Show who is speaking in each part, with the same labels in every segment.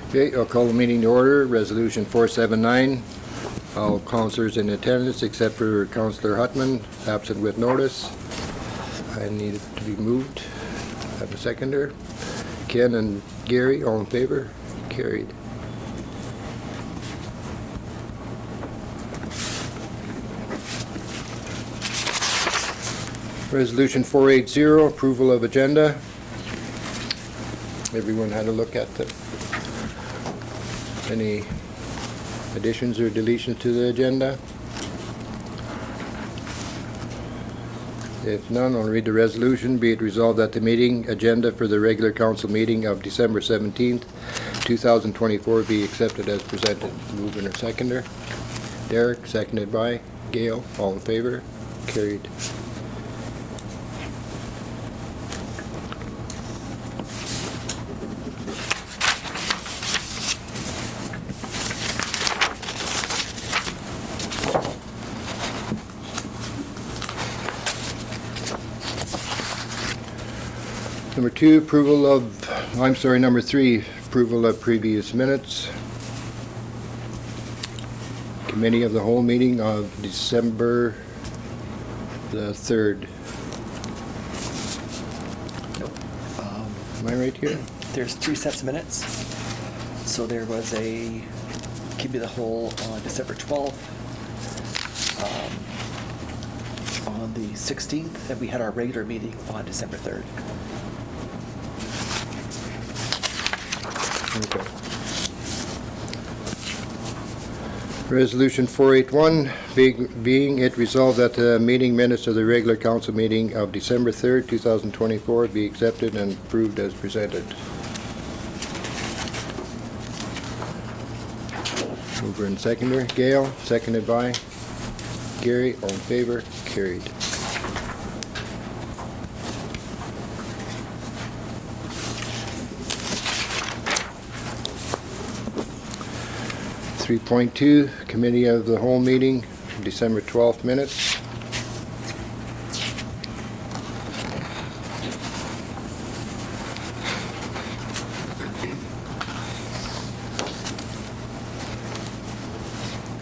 Speaker 1: Okay, I'll call the meeting to order. Resolution 479. All councillors in attendance except for Councillor Huttman, absent with notice. I need it to be moved. Have a seconder. Ken and Gary, all in favor? Carried. Resolution 480, approval of agenda. Everyone had a look at them. Any additions or deletions to the agenda? If none, I'll read the resolution. Be it resolved that the meeting agenda for the regular council meeting of December 17th, 2024 be accepted as presented. Mover and seconder. Derek, seconded by Gail. All in favor? Carried. Number 3, approval of previous minutes. Committee of the whole meeting of December the 3rd. Am I right here?
Speaker 2: There's 3 sets of minutes. So there was a committee of the whole on December 12th, on the 16th, and we had our regular meeting on December 3rd.
Speaker 1: Okay. Resolution 481, being it resolved that the meeting minutes of the regular council meeting of December 3rd, 2024 be accepted and approved as presented. Mover and seconder, Gail, seconded by Gary, all in favor, carried. 3.2, committee of the whole meeting, December 12th minutes.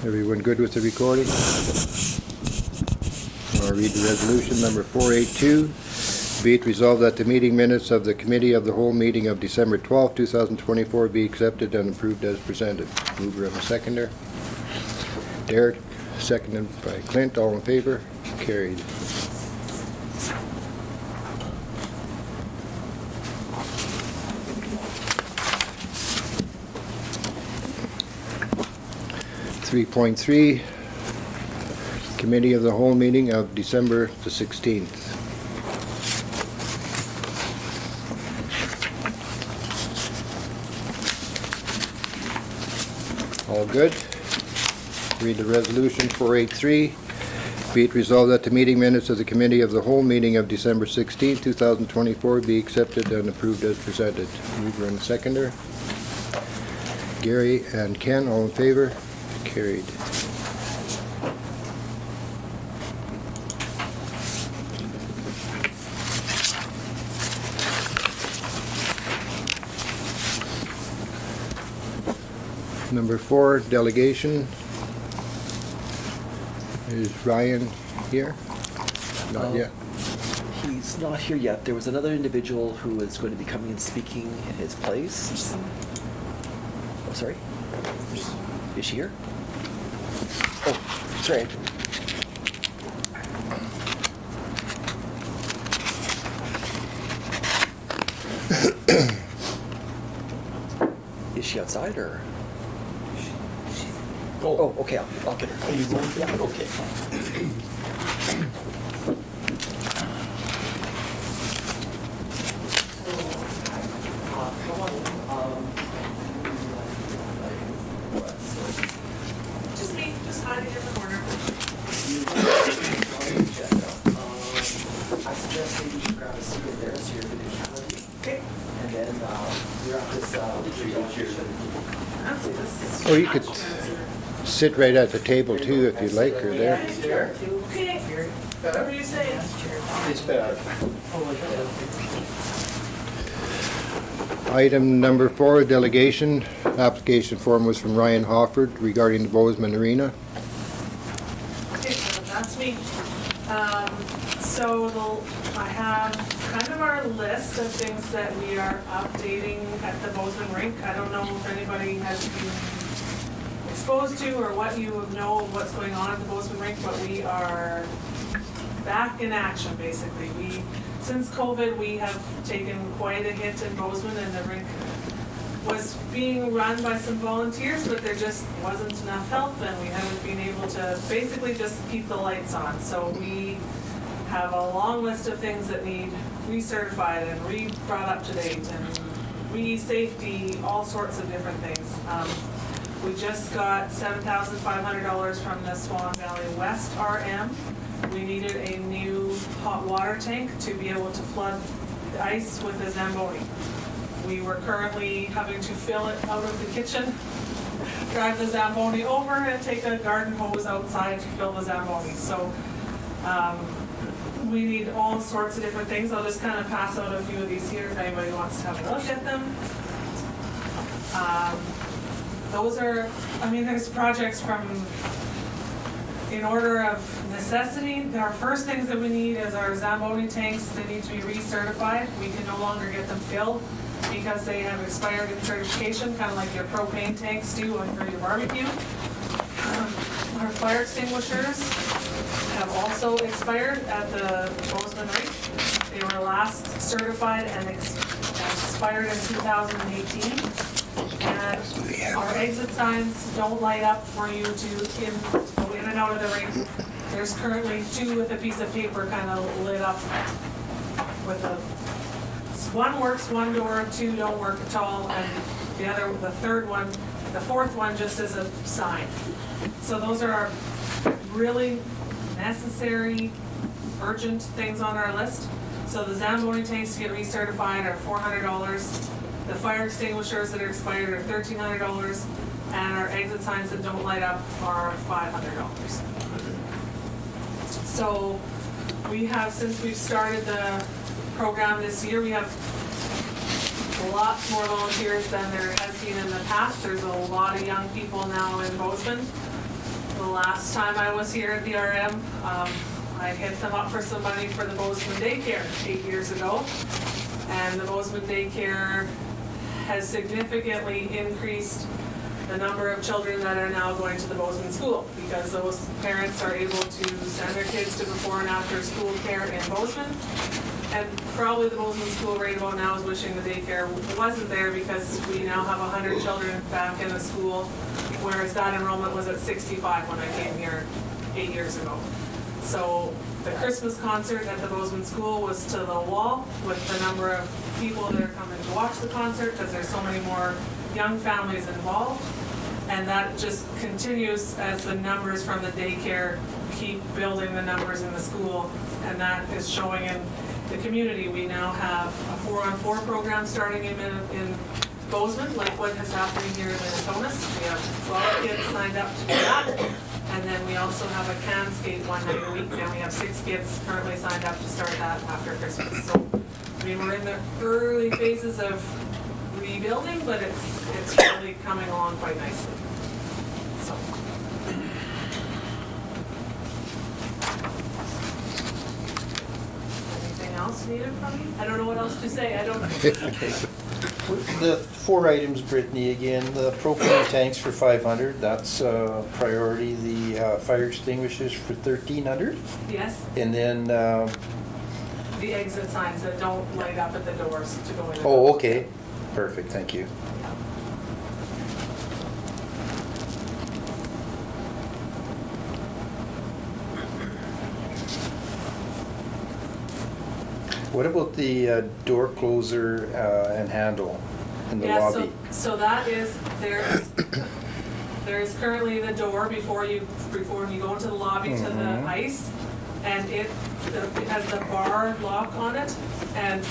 Speaker 1: Everyone good with the recording? I'll read the resolution number 482. Be it resolved that the meeting minutes of the committee of the whole meeting of December 12, 2024 be accepted and approved as presented. Mover and a seconder. Derek, seconded by Clint. All in favor? Carried. .3, committee of the whole meeting of December the 16th. All good. Read the resolution 483. Be it resolved that the meeting minutes of the committee of the whole meeting of December 16, 2024 be accepted and approved as presented. Mover and seconder. Gary and Ken, all in favor? Carried. Number 4, delegation. Is Ryan here? Not yet.
Speaker 2: He's not here yet. There was another individual who is going to be coming and speaking in his place. Oh, sorry. Is she here? Oh, sorry. Is she outside or? Oh, okay. I'll get her.
Speaker 3: Are you going?
Speaker 2: Yeah.
Speaker 3: Okay.
Speaker 4: Just me, just hiding in the corner.
Speaker 2: I suggest maybe you grab a seat in there so you're in the calendar.
Speaker 4: Okay.
Speaker 2: And then you're at this.
Speaker 4: I'll see this.
Speaker 1: Oh, you could sit right at the table too if you'd like, or there.
Speaker 4: Okay. Whatever you say.
Speaker 3: It's better.
Speaker 1: Item number 4, delegation. Application form was from Ryan Hofford regarding the Bowsman Arena.
Speaker 4: Okay, so that's me. I have kind of our list of things that we are updating at the Bowsman rink. I don't know if anybody has been exposed to or what you know of what's going on at the Bowsman rink, but we are back in action, basically. Since COVID, we have taken quite a hit in Bowsman, and the rink was being run by some volunteers, but there just wasn't enough help, and we haven't been able to basically just keep the lights on. So we have a long list of things that need recertified and brought up to date, and safety, all sorts of different things. We just got $7,500 from the Swan Valley West RM. We needed a new hot water tank to be able to flood the ice with the Zamboni. We were currently having to fill it out of the kitchen, drive the Zamboni over, and take a garden hose outside to fill the Zamboni. So we need all sorts of different things. I'll just kind of pass out a few of these here if anybody wants to have a look at them. Those are, there's projects from, in order of necessity. Our first things that we need is our Zamboni tanks. They need to be recertified. We can no longer get them filled because they have expired in certification, kind of like your propane tanks do for your barbecue. Our fire extinguishers have also expired at the Bowsman rink. They were last certified and expired in 2018. And our exit signs don't light up for you to go in and out of the rink. There's currently 2 with a piece of paper kind of lit up with one works one door, 2 don't work at all, and the fourth one just as a sign. So those are our really necessary, urgent things on our list. So the Zamboni tanks to get recertified are $400. The fire extinguishers that are expired are $1,300, and our exit signs that don't light up are $500. So we have, since we've started the program this year, we have a lot more volunteers than there has been in the past. There's a lot of young people now in Bowsman. The last time I was here at the RM, I hit them up for some money for the Bowsman daycare 8 years ago. And the Bowsman daycare has significantly increased the number of children that are now going to the Bowsman school, because those parents are able to send their kids to before and after school care in Bowsman. And probably the Bowsman school right about now is wishing the daycare wasn't there, because we now have 100 children back in the school, whereas that enrollment was at 65 when I came here 8 years ago. So the Christmas concert at the Bowsman school was to the wall with the number of people that are coming to watch the concert, because there's so many more young families involved. And that just continues as the numbers from the daycare keep building the numbers in the school, and that is showing in the community. We now have a 4-on-4 program starting in Bozeman, like what is happening here in Minitonas. We have 12 kids signed up to do that. And then we also have a can skate 1 night a week, and we have 6 kids currently signed up to start that after Christmas. So, we're in the early phases of rebuilding, but it's really coming along quite nicely. So. Anything else needed from me? I don't know what else to say. I don't know.
Speaker 3: The 4 items, Brittany, again, the propane tanks for $500, that's priority. The fire extinguishers for $1,300.
Speaker 4: Yes,
Speaker 3: And then,
Speaker 4: the exit signs that don't light up at the doors to go in.
Speaker 3: oh, okay, perfect, thank you. What about the door closer and handle in the lobby?
Speaker 4: So that is, there's currently the door before you go into the lobby to the ice, and it has the bar lock on it, and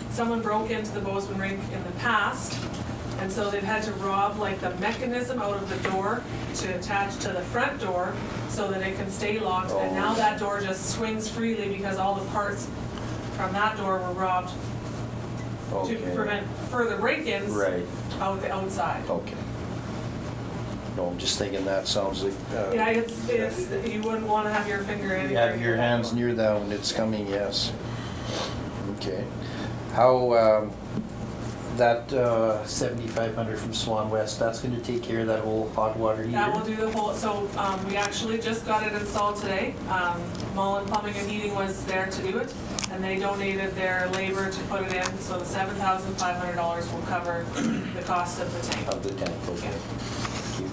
Speaker 4: someone broke into the Bowsman rink in the past, and so they've had to rob like the mechanism out of the door to attach to the front door so that it can stay locked, and now that door just swings freely because all the parts from that door were robbed
Speaker 3: Okay.
Speaker 4: to prevent further break-ins
Speaker 3: Right,
Speaker 4: out the outside.
Speaker 3: okay. No, I'm just thinking that sounds like.
Speaker 4: Yeah, it's, you wouldn't want to have your finger in.
Speaker 3: You have your hands near that when it's coming, yes. Okay. How, that 7,500 from Swan West, that's gonna take care of that whole hot water heater?
Speaker 4: That will do the whole, so we actually just got it installed today. Mullen Plumbing and Heating was there to do it, and they donated their labor to put it in, so the $7,500 will cover the cost of the tank.
Speaker 3: Of the tank, okay. Thank you.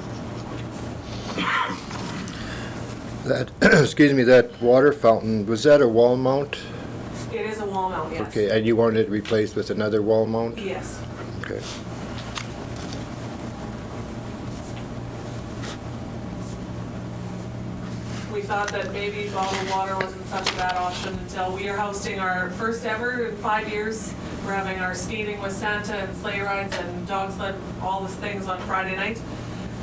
Speaker 1: That, excuse me, that water fountain, was that a wall mount?
Speaker 4: It is a wall mount, yes.
Speaker 1: Okay, and you wanted it replaced with another wall mount?
Speaker 4: Yes.
Speaker 1: Okay.
Speaker 4: We thought that maybe bottled water wasn't such a bad option until we are hosting our first ever in 5 years. We're having our skating with Santa and sleigh rides and dog sled, all these things on Friday night.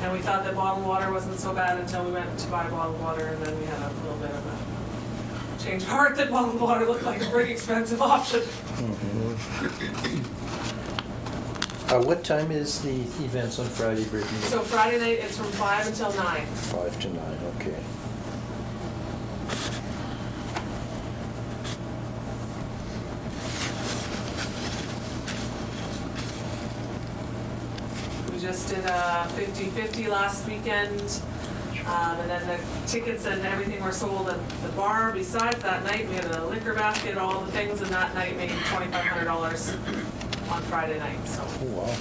Speaker 4: And we thought that bottled water wasn't so bad until we went to buy bottled water, and then we had a little bit of a change of heart that bottled water looked like a pretty expensive option.
Speaker 3: What time is the events on Friday, Brittany?
Speaker 4: So Friday night, it's from 5 until 9.
Speaker 3: 5 to 9, okay.
Speaker 4: We just did a 50-50 last weekend, and then the tickets and everything were sold at the bar. Besides that night, we had a liquor basket, all the things, and that night made $2,500 on Friday night, so
Speaker 3: Oh, wow.
Speaker 4: Yeah.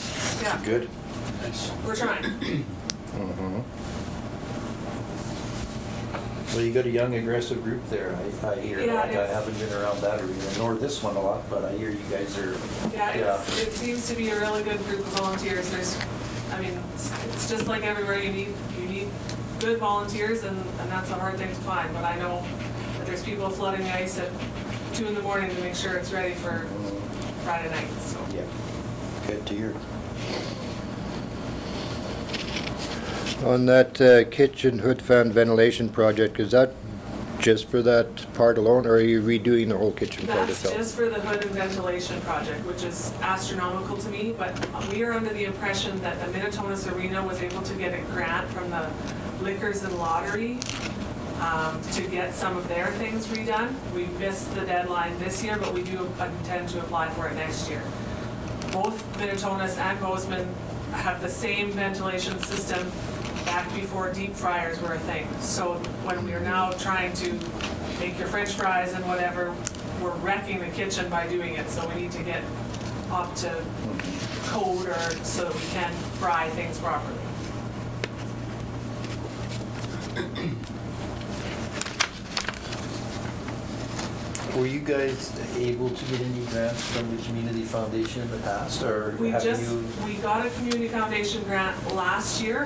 Speaker 3: That's good. Nice.
Speaker 4: we're trying.
Speaker 3: Well, you got a young, aggressive group there, I hear.
Speaker 4: Yeah,
Speaker 3: Like, I
Speaker 4: it's-
Speaker 3: haven't been around that arena, nor this one a lot, but I hear you guys are.
Speaker 4: Yeah, it seems to be a really good group of volunteers. It's just like everywhere, you need good volunteers, and that's a hard thing to find, but I know that there's people flooding the ice at 2 in the morning to make sure it's ready for Friday night, so.
Speaker 3: Yeah, good to hear.
Speaker 1: On that kitchen hood fan ventilation project, is that just for that part alone, or are you redoing the whole kitchen part
Speaker 4: That's
Speaker 1: itself?
Speaker 4: just for the hood and ventilation project, which is astronomical to me, but we are under the impression that the Minitonas Arena was able to get a grant from the Liquors and Lottery to get some of their things redone. We missed the deadline this year, but we do intend to apply for it next year. Both Minitonas and Bowsman have the same ventilation system back before deep fryers were a thing. So when we are now trying to make your french fries and whatever, we're wrecking the kitchen by doing it. So we need to get up to code or so that we can fry things properly.
Speaker 3: Were you guys able to get any grants from the Community Foundation in the past, or
Speaker 4: We
Speaker 3: have
Speaker 4: just,
Speaker 3: you?
Speaker 4: we got a Community Foundation grant last year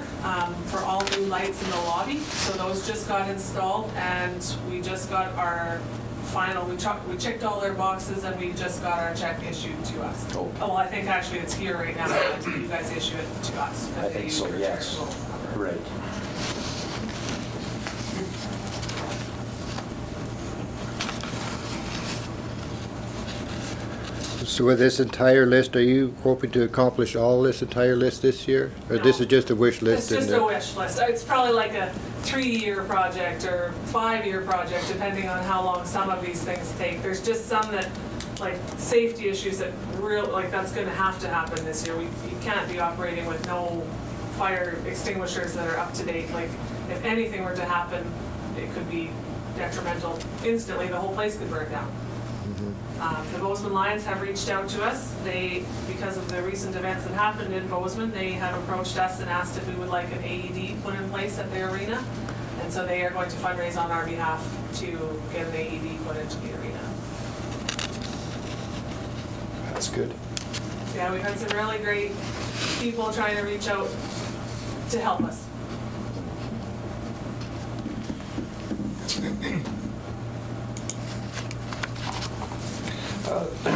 Speaker 4: for all new lights in the lobby. So those just got installed, and we just got our final, we checked all their boxes, and we just got our check issued to us.
Speaker 3: Oh.
Speaker 4: Oh, well, I think actually it's here right now, but you guys issue it to us.
Speaker 3: I think so, yes. Right.
Speaker 1: So with this entire list, are you hoping to accomplish all this entire list this year? Or this
Speaker 4: No.
Speaker 1: is just a wish
Speaker 4: It's
Speaker 1: list?
Speaker 4: just
Speaker 1: and
Speaker 4: a wish list. It's probably like a 3-year project or 5-year project, depending on how long some of these things take. There's just some that, like, safety issues that that's gonna have to happen this year. You can't be operating with no fire extinguishers that are up to date. Like, if anything were to happen, it could be detrimental instantly. The whole place could burn down. The Bowsman Lions have reached out to us. Because of the recent events that happened in Bowsman, they have approached us and asked if we would like an AED put in place at their arena. And so they are going to fundraise on our behalf to get an AED put into the arena.
Speaker 3: That's good.
Speaker 4: Yeah, we've had some really great people trying to reach out to help us.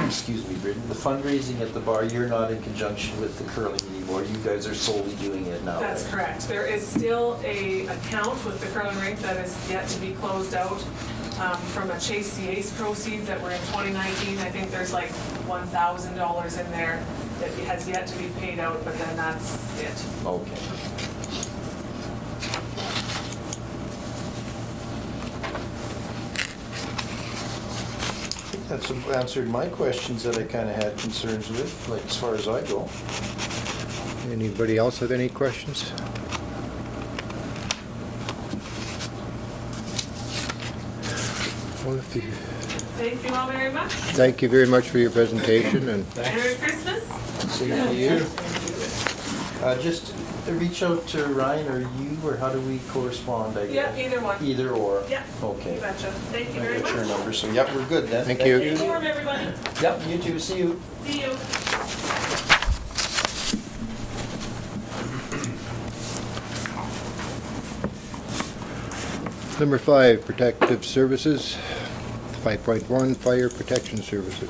Speaker 3: Excuse me, Brittany, the fundraising at the bar, you're not in conjunction with the curling anymore, you guys are solely doing it now.
Speaker 4: That's correct. There is still a account with the curling rink that is yet to be closed out. from a Chase the Ace proceeds that were in 2019. I think there's like $1,000 in there that has yet to be paid out, but then that's it.
Speaker 3: Okay. I think that's answered my questions that I kind of had concerns with, like as far as I go.
Speaker 1: Anybody else have any questions? Well, if you-
Speaker 4: Thank you all very much.
Speaker 1: Thank you very much for your presentation, and
Speaker 4: Merry Christmas.
Speaker 3: Same to you. Just reach out to Ryan or you, or how do we correspond, I
Speaker 4: Yeah,
Speaker 3: guess?
Speaker 4: either one.
Speaker 3: Either or?
Speaker 4: Yeah.
Speaker 3: Okay.
Speaker 4: You betcha. Thank you
Speaker 3: I
Speaker 4: very
Speaker 3: got your
Speaker 4: much.
Speaker 3: number, so yep, we're good then.
Speaker 1: Thank you.
Speaker 4: Stay warm, everybody.
Speaker 3: Yep, you too, see you.
Speaker 4: See you.
Speaker 1: number 5, protective services. 5.1, fire protection services.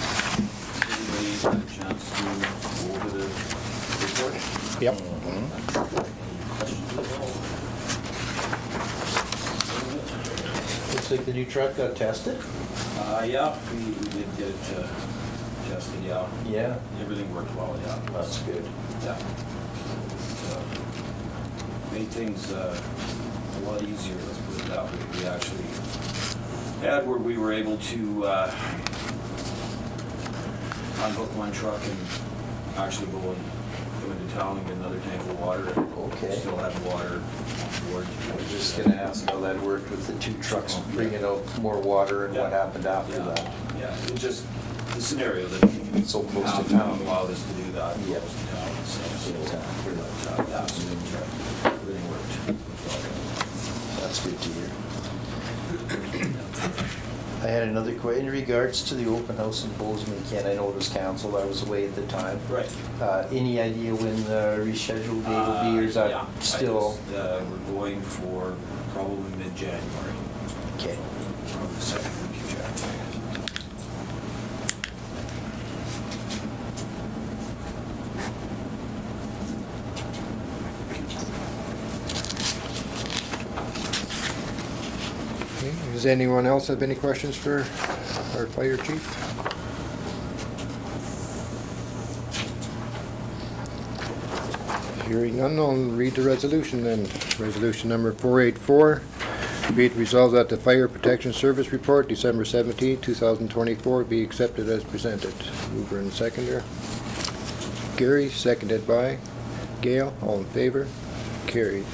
Speaker 5: Everybody had a chance to go over the report?
Speaker 1: Yep.
Speaker 5: Questions at all?
Speaker 3: Looks like the new truck got tested?
Speaker 5: Yeah, we did get it tested, yeah.
Speaker 3: Yeah.
Speaker 5: Everything worked well, yeah.
Speaker 3: That's good.
Speaker 5: Yeah. Made things a lot easier, let's put it that way. We actually had where we were able to unhook one truck and actually go into town and get another tank of water. And
Speaker 3: Okay.
Speaker 5: Still had water on board.
Speaker 3: I was just gonna ask how that worked with the two trucks bringing out more water and what
Speaker 5: Yeah.
Speaker 3: happened after
Speaker 5: Yeah,
Speaker 3: that.
Speaker 5: yeah, it just, the scenario that
Speaker 3: So close to
Speaker 5: town
Speaker 3: town.
Speaker 5: allowed us to do that,
Speaker 3: Yeah.
Speaker 5: close to town, so,
Speaker 3: In town.
Speaker 5: yeah, so everything worked.
Speaker 3: That's good to hear. I had another question in regards to the open house in Bowsman, Ken. I know it was canceled, I was away at the time.
Speaker 5: Right.
Speaker 3: Any idea when the rescheduled date will be, or is
Speaker 5: Yeah,
Speaker 3: that still?
Speaker 5: we're going for probably mid-January,
Speaker 3: Okay.
Speaker 5: probably the second week of January.
Speaker 1: 'Kay. Does anyone else have any questions for our fire chief? Hearing none, I'll read the resolution then. Resolution number 484. Be it resolved that the Fire Protection Service Report, December 17, 2024, be accepted as presented. Mover and seconder. Gary, seconded by Gail. All in favor? Carried.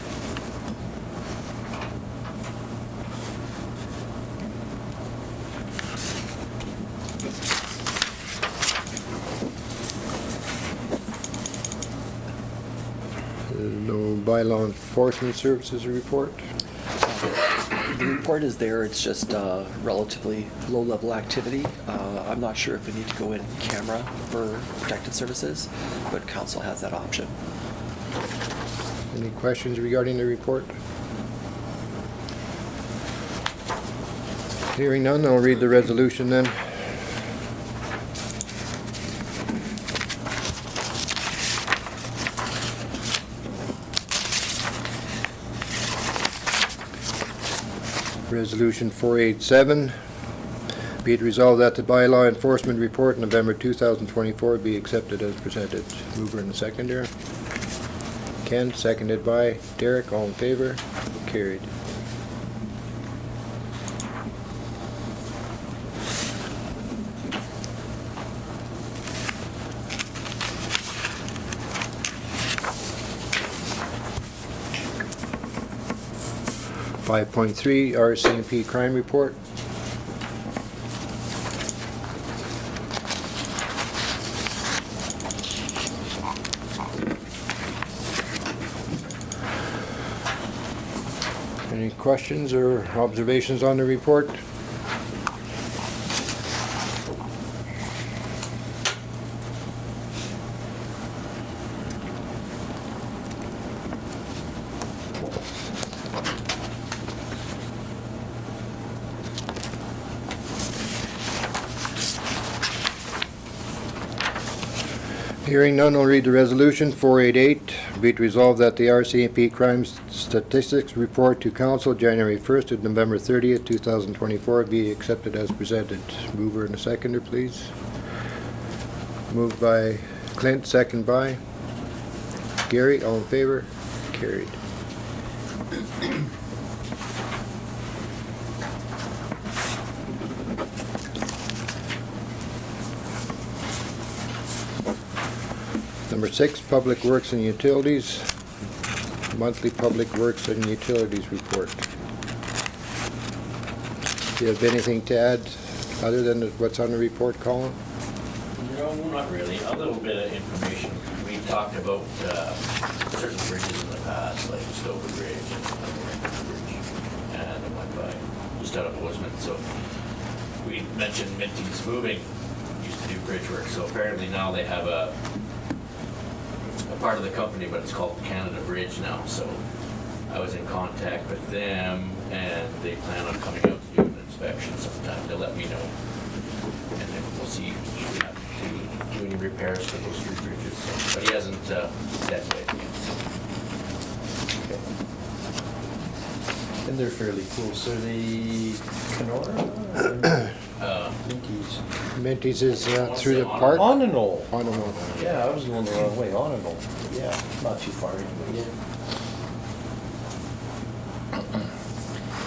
Speaker 1: No bylaw enforcement services report.
Speaker 2: The report is there, it's just relatively low-level activity. I'm not sure if we need to go in camera for protected services, but council has that option.
Speaker 1: Any questions regarding the report? Hearing none, I'll read the resolution then. Resolution 487. Be it resolved that the bylaw enforcement report November 2024 be accepted as presented. Mover and seconder. Ken, seconded by Derek. All in favor? Carried. Five point three, RCMP crime report. Any questions or observations on the report? Hearing none, I'll read the resolution. 488, be it resolved that the RCMP Crime Statistics Report to Council January 1st to November 30th, 2024 be accepted as presented. Mover and a seconder, please. Moved by Clint, second by Gary. All in favor? Carried. Number 6, Public Works and Utilities, monthly Public Works and Utilities report. Do you have anything to add other than what's on the report, Colin?
Speaker 6: No, not really. A little bit of information. We talked about certain bridges in the past, like Stover Bridge and Lincoln Bridge, and it went by just out of Bowsman. So we mentioned Minty's moving, used to do bridge work. So apparently now they have a part of the company, but it's called Canada Bridge now. So I was in contact with them, and they plan on coming out to do an inspection sometime. They'll let me know, and then we'll see if we have to do any repairs to those three bridges. So, but he hasn't said yet.
Speaker 3: Okay. And they're fairly close. Are they Kenora? Minty's.
Speaker 1: Minty's is through the park?
Speaker 3: On and all.
Speaker 1: On and on.
Speaker 3: Yeah, I was going the wrong way. On and all. Yeah, not too far anyway.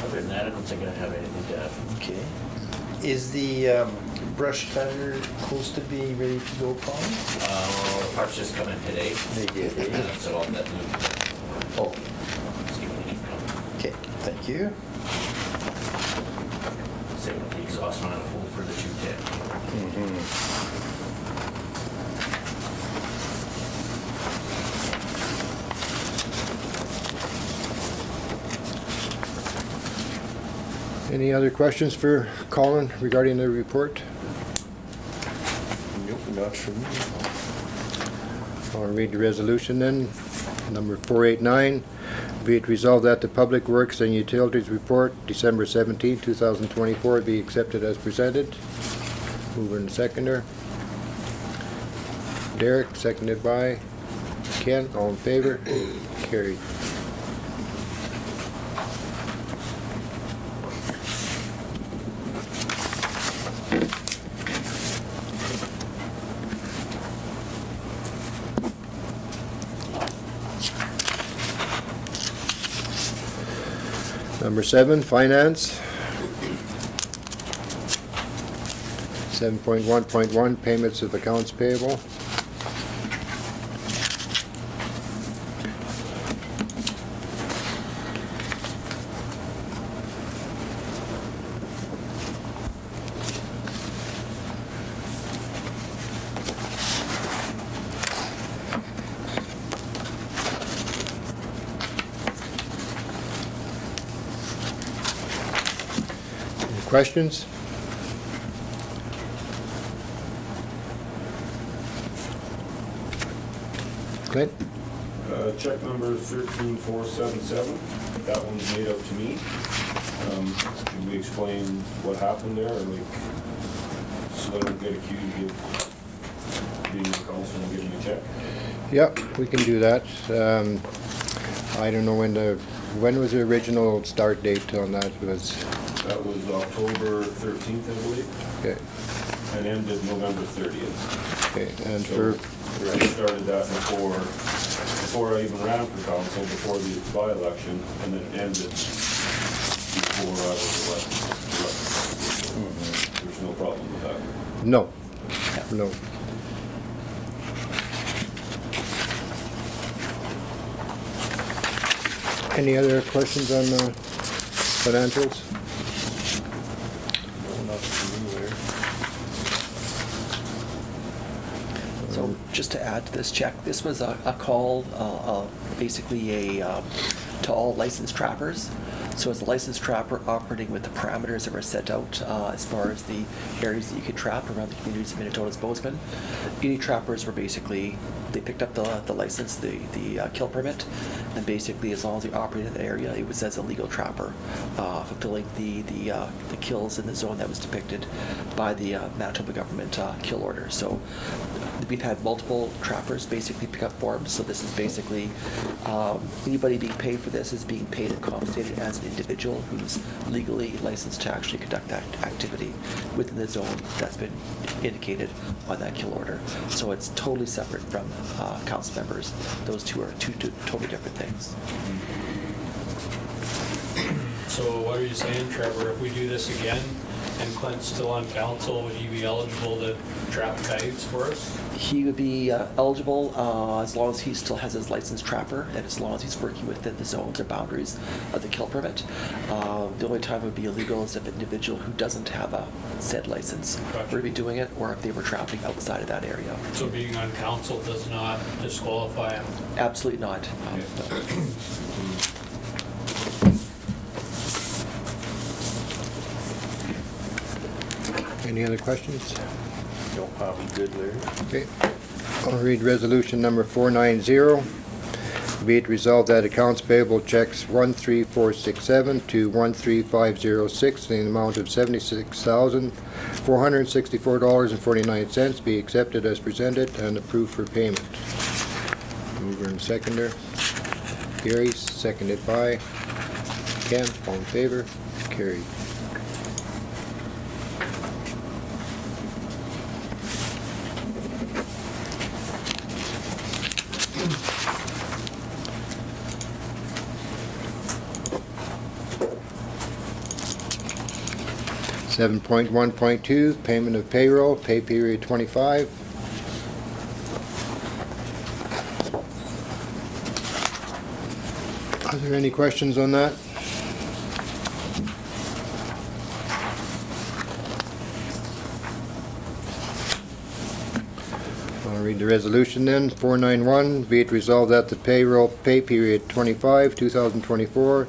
Speaker 6: Other than that, I don't think I have anything to add.
Speaker 3: Okay. Is the brush cutter close to being ready to go, Colin?
Speaker 6: Parts just come in today.
Speaker 3: They did, eh?
Speaker 6: And so all that new.
Speaker 3: Oh,
Speaker 6: See when they can come.
Speaker 3: okay. Thank you.
Speaker 6: Same with the exhaust manifold for the 210.
Speaker 1: Any other questions for Colin regarding the report?
Speaker 3: Nope, not for me.
Speaker 1: I'll read the resolution then. Number 489, be it resolved that the Public Works and Utilities Report, December 17, 2024, be accepted as presented. Mover and seconder. Derek, seconded by Ken. All in favor? Carried. Number 7, Finance. 7.1.1, Payments of Accounts Payable. Any questions? Clint?
Speaker 5: Check number 13477, that one's made up to me. Should we explain what happened there, or like, so I don't get accused of being a council and giving a check?
Speaker 1: Yep, we can do that. I don't know when was the original start date on that? Was,
Speaker 5: That was October 13th, I believe,
Speaker 1: okay,
Speaker 5: and ended November 30th.
Speaker 1: okay, and
Speaker 5: So,
Speaker 1: for,
Speaker 5: I started that before I even ran for council, before the by-election, and then it ended before I was elected. There's no problem with that.
Speaker 1: no, no. Any other questions on the financials?
Speaker 3: No, not for me, where?
Speaker 2: So just to add to this check, this was a call, basically to all licensed trappers. So as a licensed trapper operating with the parameters that were set out as far as the areas that you could trap around the communities of Minitonas-Bowsman, any trappers were basically, they picked up the license, the kill permit, and basically as long as they operated in the area, it was as a legal trapper, fulfilling the kills in the zone that was depicted by the Manitoba government kill order. So we've had multiple trappers basically pick up forms, so this is basically anybody being paid for this is being paid and compensated as an individual who's legally licensed to actually conduct that activity within the zone that's been indicated on that kill order. So it's totally separate from council members. Those two are two totally different things.
Speaker 7: So what are you saying, Trevor? If we do this again and Clint's still on council, would he be eligible to trap coyotes for us?
Speaker 2: He would be eligible as long as he still has his licensed trapper and as long as he's working within the zones or boundaries of the kill permit. The only time it would be illegal is if an individual who doesn't have a said license
Speaker 7: Gotcha.
Speaker 2: were to be doing it, or if they were trapping outside of that area.
Speaker 7: So being on council does not disqualify him?
Speaker 2: Absolutely not. No.
Speaker 1: Any other questions?
Speaker 3: No, I'm good, Larry.
Speaker 1: Okay. I'll read resolution number 490. Be it resolved that accounts payable checks 13467 to 13506 in the amount of $76,464.49 be accepted as presented and approved for payment. Mover and seconder. Gary, seconded by Ken. All in favor? Carried. Seven point 1.2, payment of payroll, pay period 25. Are there any questions on that? I'll read the resolution then. 491, be it resolved that the payroll pay period 25, 2024,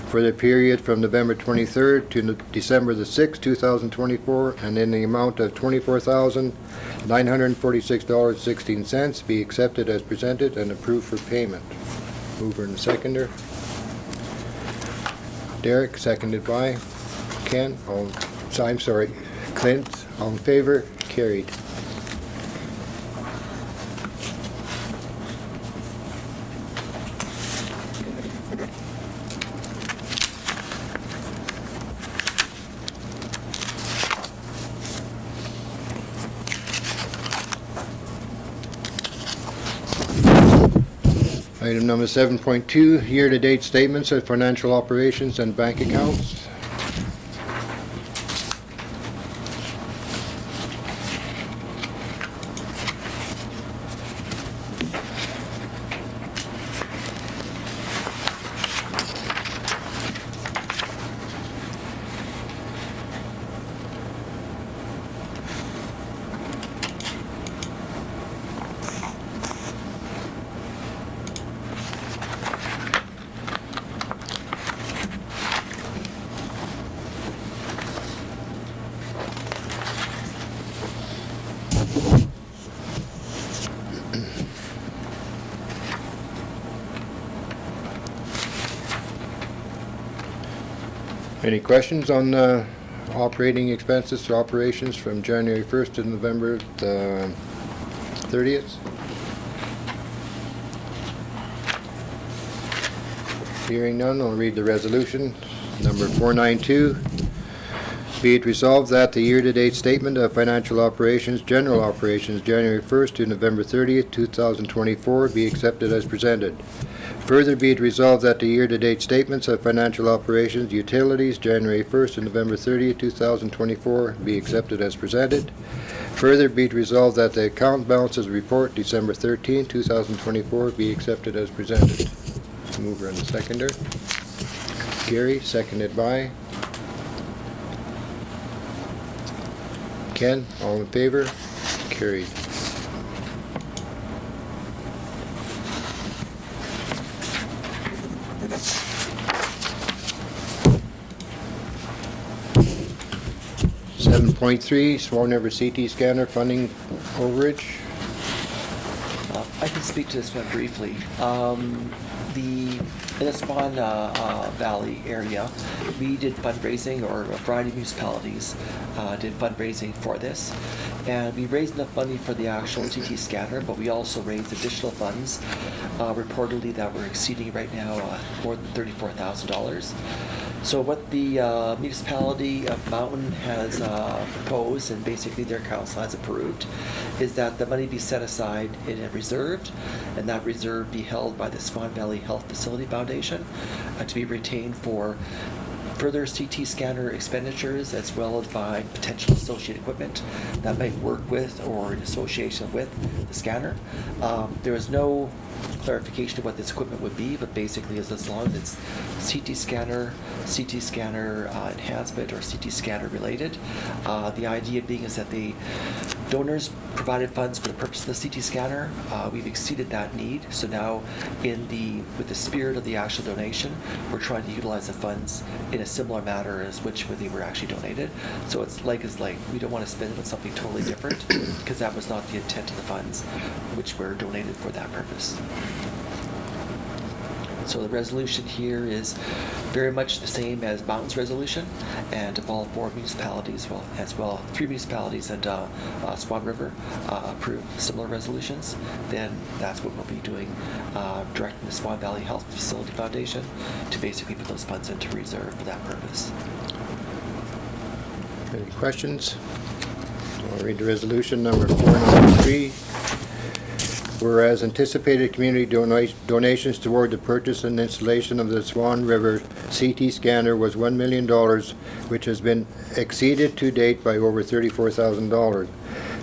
Speaker 1: for the period from November 23rd to December the 6th, 2024, and in the amount of $24,946.16 be accepted as presented and approved for payment. Mover and seconder. Derek, seconded by Ken. Clint. All in favor? Carried. Item number 7.2, year-to-date statements of financial operations and bank accounts. Any questions on operating expenses to operations from January 1st to November the 30th? Hearing none, I'll read the resolution. Number 492. Be it resolved that the year-to-date statement of financial operations, general operations, January 1st to November 30th, 2024, be accepted as presented. Further be it resolved that the year-to-date statements of financial operations, utilities, January 1st to November 30th, 2024, be accepted as presented. Further be it resolved that the account balances report, December 13th, 2024, be accepted as presented. Mover and seconder. Gary, seconded by Ken. All in favor? Carried. 7.3, Swan River CT scanner funding overage.
Speaker 2: I can speak to this one briefly. In the Swan Valley area, we did fundraising, or a variety of municipalities did fundraising for this. And we raised enough money for the actual CT scanner, but we also raised additional funds, reportedly that we're exceeding right now more than $34,000. So what the municipality of Mountain has proposed, and basically their council has approved, is that the money be set aside in a reserve, and that reserve be held by the Swan Valley Health Facility Foundation to be retained for further CT scanner expenditures, as well as by potential associated equipment that might work with or in association with the scanner. There is no clarification of what this equipment would be, but basically as long as it's CT scanner enhancement, or CT scanner related. The idea being is that the donors provided funds for the purpose of the CT scanner. We've exceeded that need, so now with the spirit of the actual donation, we're trying to utilize the funds in a similar manner as when they were actually donated. So it's like we don't want to spend it on something totally different, because that was not the intent of the funds which were donated for that purpose. So the resolution here is very much the same as Mountain's resolution, and if all 4 municipalities, well, 3 municipalities and Swan River approve similar resolutions, then that's what we'll be doing, directing the Swan Valley Health Facility Foundation to basically put those funds into reserve for that purpose.
Speaker 1: Any questions? I'll read the resolution number 493. Whereas anticipated community donations toward the purchase and installation of the Swan River CT scanner was $1 million, which has been exceeded to date by over $34,000.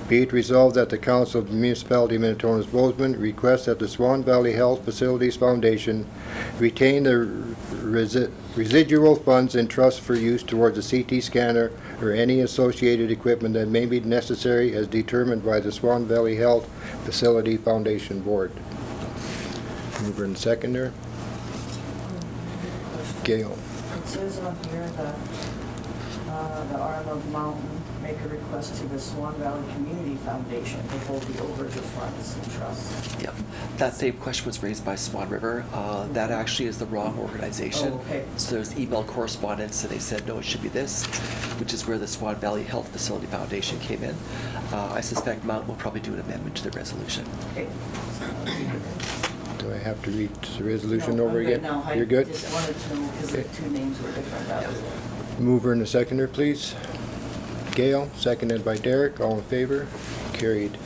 Speaker 1: Be it resolved that the Council of the Municipality of Minitonas-Bowsman requests that the Swan Valley Health Facilities Foundation retain the residual funds in trust for use towards the CT scanner or any associated equipment that may be necessary as determined by the Swan Valley Health Facility Foundation Board. Mover and seconder. Gail.
Speaker 8: It says on here that the arm of Mountain make a request to the Swan Valley Community Foundation to hold the overage of funds in trust.
Speaker 2: Yep. That same question was raised by Swan River. That actually is the wrong organization.
Speaker 8: Oh, okay.
Speaker 2: So there's email correspondence, and they said, no, it should be this, which is where the Swan Valley Health Facility Foundation came in. I suspect Mountain will probably do an amendment to the resolution.
Speaker 8: Okay.
Speaker 1: Do I have to read the resolution
Speaker 8: No,
Speaker 1: over
Speaker 8: I'm good
Speaker 1: again?
Speaker 8: now.
Speaker 1: You're good?
Speaker 8: I just wanted to know because the
Speaker 1: Okay.
Speaker 8: 2 names were different. That was it.
Speaker 1: Mover and a seconder, please. Gail, seconded by Derek. All in favor? Carried.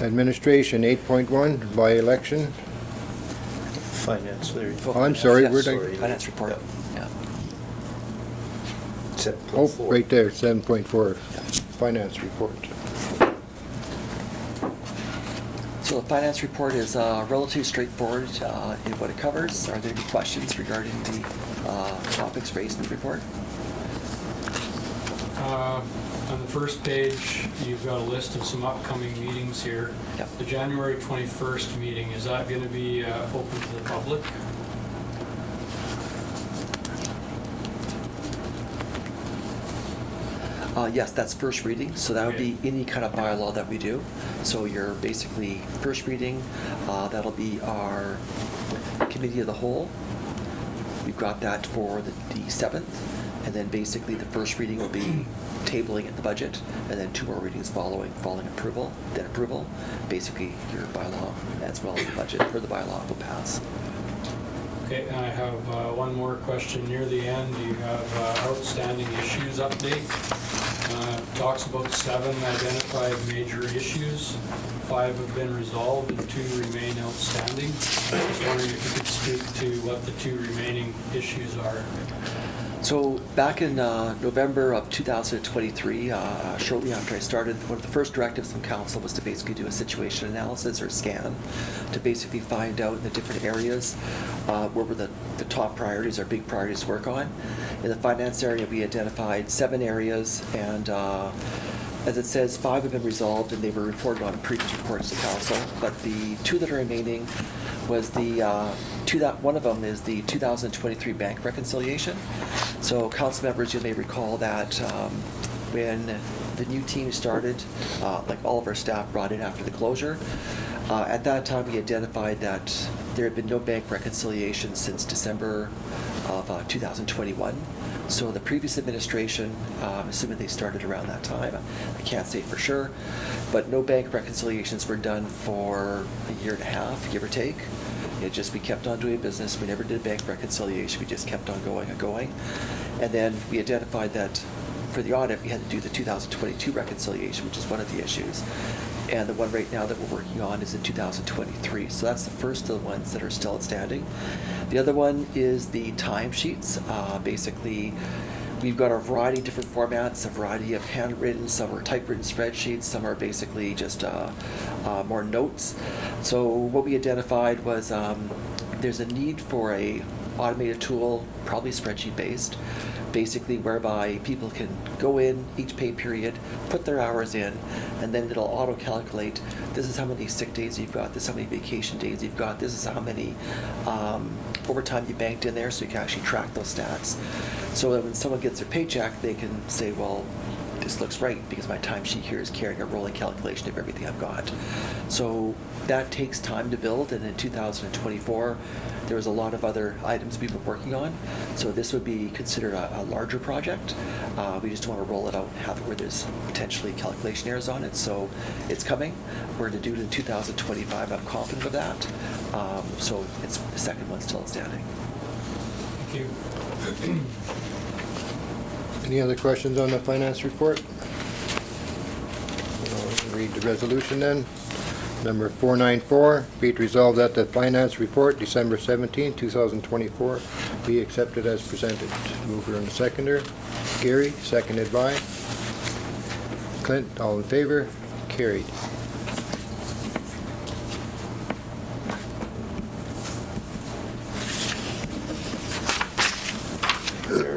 Speaker 1: Administration 8.1 by election.
Speaker 3: Finance, there you go.
Speaker 1: Oh, I'm sorry,
Speaker 2: Yes,
Speaker 1: where'd I-
Speaker 2: Finance report. Yeah.
Speaker 1: Oh, right there, 7.4, finance report.
Speaker 2: So the finance report is relatively straightforward in what it covers. Are there any questions regarding the topics raised in the report?
Speaker 7: On the first page, you've got a list of some upcoming meetings here.
Speaker 2: Yep.
Speaker 7: The January 21st meeting, is that going to be open to the public?
Speaker 2: Yes, that's first reading, so that would be any kind of bylaw that we do. So you're basically first reading, that'll be our committee of the whole. We've got that for the 7th, and then basically the first reading will be tabling in the budget, and then 2 more readings following approval, then approval. Basically, your bylaw as well as the budget for the bylaw will pass.
Speaker 7: Okay, and I have one more question near the end. You have outstanding issues update. Talks about 7 identified major issues. 5 have been resolved and 2 remain outstanding. I was wondering if you could speak to what the 2 remaining issues are.
Speaker 2: So back in November of 2023, shortly after I started, one of the first directives from council was to basically do a situation analysis or scan to basically find out in the different areas where were the top priorities or big priorities to work on. In the finance area, we identified 7 areas, and As it says, 5 have been resolved and they were reported on in previous reports to council, but the 2 that are remaining was one of them is the 2023 bank reconciliation. So council members, you may recall that when the new team started, like all of our staff brought in after the closure, at that time we identified that there had been no bank reconciliation since December of 2021. So the previous administration, assuming they started around that time, I can't say for sure, but no bank reconciliations were done for a year and a half, give or take. We kept on doing business. We never did a bank reconciliation. We just kept on going and going. And then we identified that for the audit, we had to do the 2022 reconciliation, which is one of the issues. And the one right now that we're working on is in 2023. So that's the first of the ones that are still outstanding. The other one is the timesheets. Basically, we've got a variety of different formats, a variety of handwritten, some are typewritten spreadsheets, some are basically just more notes. So what we identified was there's a need for a automated tool, probably spreadsheet based, basically whereby people can go in each pay period, put their hours in, and then it'll auto-calculate, this is how many sick days you've got, this is how many vacation days you've got, this is how many overtime you banked in there, so you can actually track those stats. So that when someone gets their paycheck, they can say, well, this looks right because my timesheet here is carrying a rolling calculation of everything I've got. So that takes time to build, and in 2024, there was a lot of other items we've been working on. So this would be considered a larger project. We just want to roll it out and have it where there's potentially calculation errors on it. So it's coming. We're going to do it in 2025. I'm confident of that. So it's the second one still outstanding.
Speaker 7: Thank you.
Speaker 1: Any other questions on the finance report? I'll read the resolution then. Number 494, be it resolved that the finance report, December 17, 2024, be accepted as presented. Mover and seconder. Gary, seconded by. Clint, all in favor? Carried.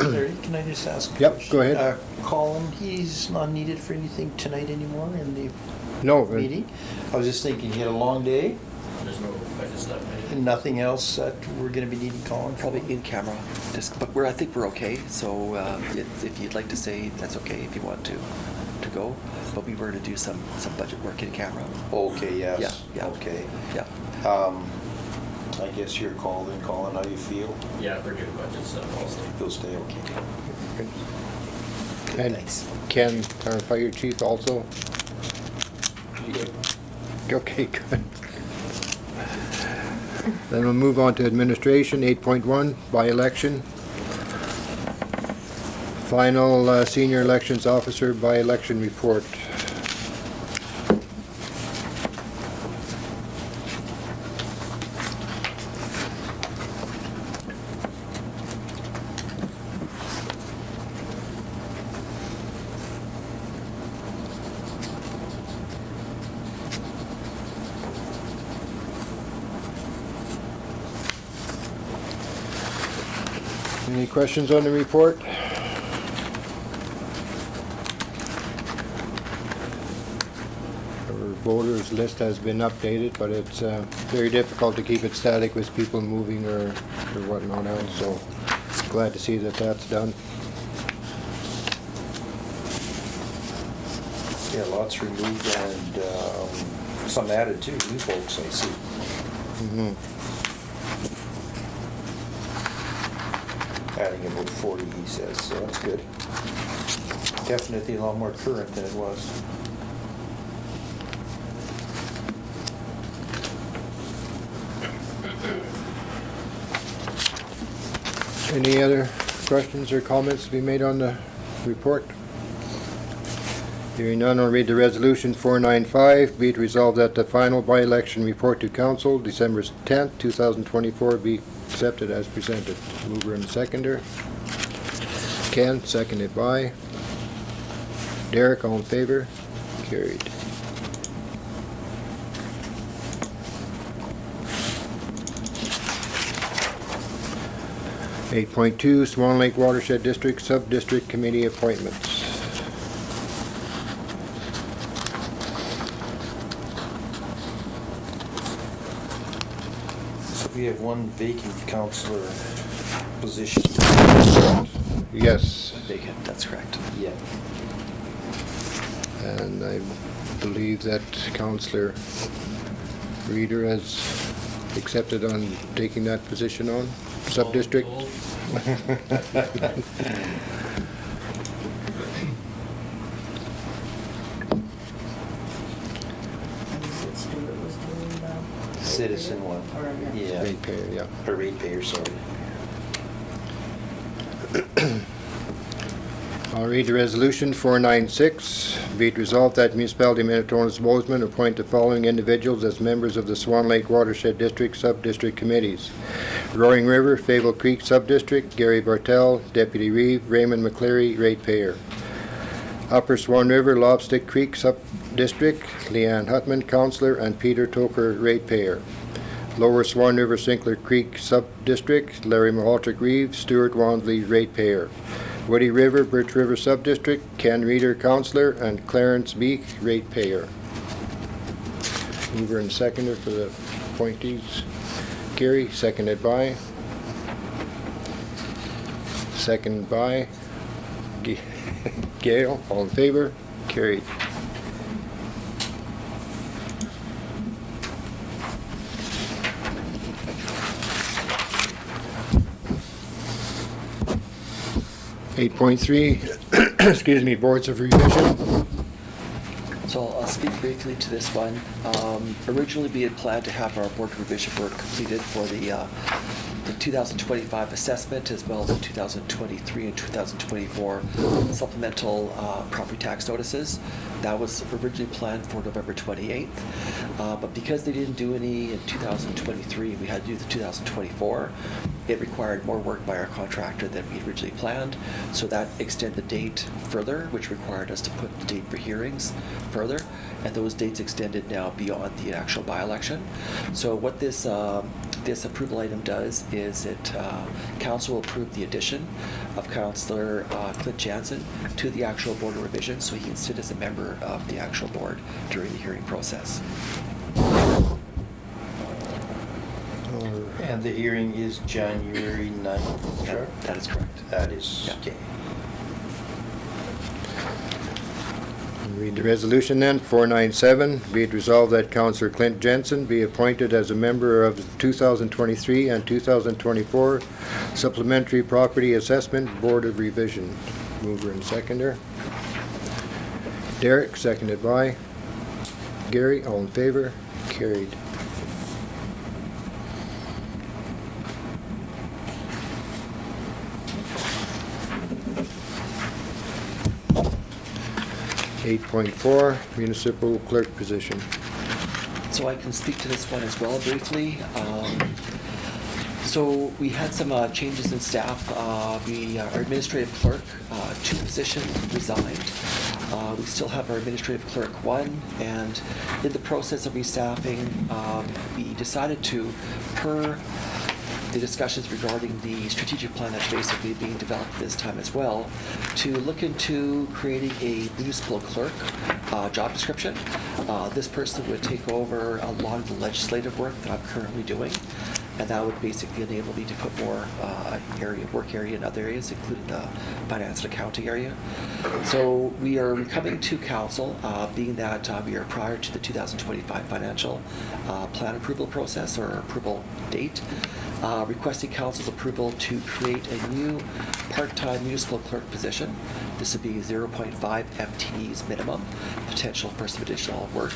Speaker 3: Larry, can I just ask? a
Speaker 1: Yep,
Speaker 3: question?
Speaker 1: go ahead.
Speaker 3: Colin, he's not needed for anything tonight anymore in the
Speaker 1: No,
Speaker 3: meeting? I was just thinking, he had a long day,
Speaker 6: There's no budget stuff.
Speaker 3: and nothing else that we're gonna be needing Colin for?
Speaker 2: Probably in camera, but I think we're okay. So if you'd like to say, that's okay if you want to go. But we were to do some budget work in camera.
Speaker 3: Okay, yes.
Speaker 2: Yeah.
Speaker 3: Okay.
Speaker 2: Yeah.
Speaker 3: I guess you're called in, Colin, how you feel?
Speaker 6: Yeah, for good budget stuff also.
Speaker 3: You'll stay okay. Good,
Speaker 1: and
Speaker 3: thanks.
Speaker 1: Ken, our fire chief also? Okay, good. Then we'll move on to administration, 8.1, by-election. Final senior elections officer by-election report. Any questions on the report? Our voters list has been updated, but it's very difficult to keep it static with people moving or whatnot else, so glad to see that that's done.
Speaker 3: Yeah, lots removed and some added too, new folks I see.
Speaker 1: Mhm.
Speaker 3: Adding about 40, he says, so that's good. Definitely a lot more current than it was.
Speaker 1: Any other questions or comments to be made on the report? Hearing none, I'll read the resolution 495. Be it resolved that the final by-election report to council, December 10th, 2024, be accepted as presented. Mover and seconder. Ken, seconded by. Derek, all in favor? Carried. Eight point two, Swan Lake Watershed District Sub-District Committee appointments.
Speaker 3: We have one vacant councillor position.
Speaker 1: Yes,
Speaker 2: Vacant, that's correct.
Speaker 3: Yeah.
Speaker 1: and I believe that Councillor Reader has accepted on taking that position on, sub-district.
Speaker 8: And you said Stuart was doing the.
Speaker 3: Citizen one.
Speaker 8: Or, yeah.
Speaker 3: Yeah,
Speaker 1: Ratepayer, yeah.
Speaker 3: a ratepayer, sorry.
Speaker 1: I'll read the resolution 496. Be it resolved that Municipality of Minitonas-Bowsman appoint the following individuals as members of the Swan Lake Watershed District Sub-District Committees. Roaring River, Fable Creek Sub-District, Gary Bartel, Deputy Reeve, Raymond McCleary, ratepayer. Upper Swan River, Lobstick Creek Sub-District, Leanne Hutman, Councillor, and Peter Toker, ratepayer. Lower Swan River, Sinclair Creek Sub-District, Larry Mahalchik Reeve, Stuart Wansley, ratepayer. Woody River, Birch River Sub-District, Ken Reeder, Councillor, and Clarence Beek, ratepayer. Mover and seconder for the appointees. Gary, seconded by. Seconded by. Gail, all in favor? Carried. Eight point three, excuse me, boards of revision.
Speaker 2: So I'll speak briefly to this one. Originally, we had planned to have our board revision work completed for the 2025 assessment as well as the 2023 and 2024 supplemental property tax notices. That was originally planned for November 28th, but because they didn't do any in 2023, we had to do the 2024. It required more work by our contractor than we originally planned, so that extended the date further, which required us to put the date for hearings further, and those dates extended now beyond the actual by-election. So what this approval item does is it council will approve the addition of Councillor Clint Jansen to the actual board of revision, so he can sit as a member of the actual board during the hearing process.
Speaker 3: And the hearing is January 9th. Sure.
Speaker 2: That is correct.
Speaker 3: That is,
Speaker 2: Yeah.
Speaker 3: okay.
Speaker 1: Read the resolution then, 497. Be it resolved that Councillor Clint Jensen be appointed as a member of the 2023 and 2024 Supplementary Property Assessment Board of Revision. Mover and seconder. Derek, seconded by. Gary, all in favor? Carried. Eight point four, municipal clerk position.
Speaker 2: So I can speak to this one as well briefly. So we had some changes in staff. Our administrative clerk, 2 positions resigned. We still have our administrative clerk 1, and in the process of restaffing, we decided to, per the discussions regarding the strategic plan that's basically being developed this time as well, to look into creating a municipal clerk job description. This person would take over a lot of the legislative work that I'm currently doing, and that would basically enable me to put more work area in other areas, including the finance and accounting area. So we are coming to council, being that we are prior to the 2025 financial plan approval process or approval date, requesting council's approval to create a new part-time municipal clerk position. This would be 0.5 FTEs minimum, potential for some additional work.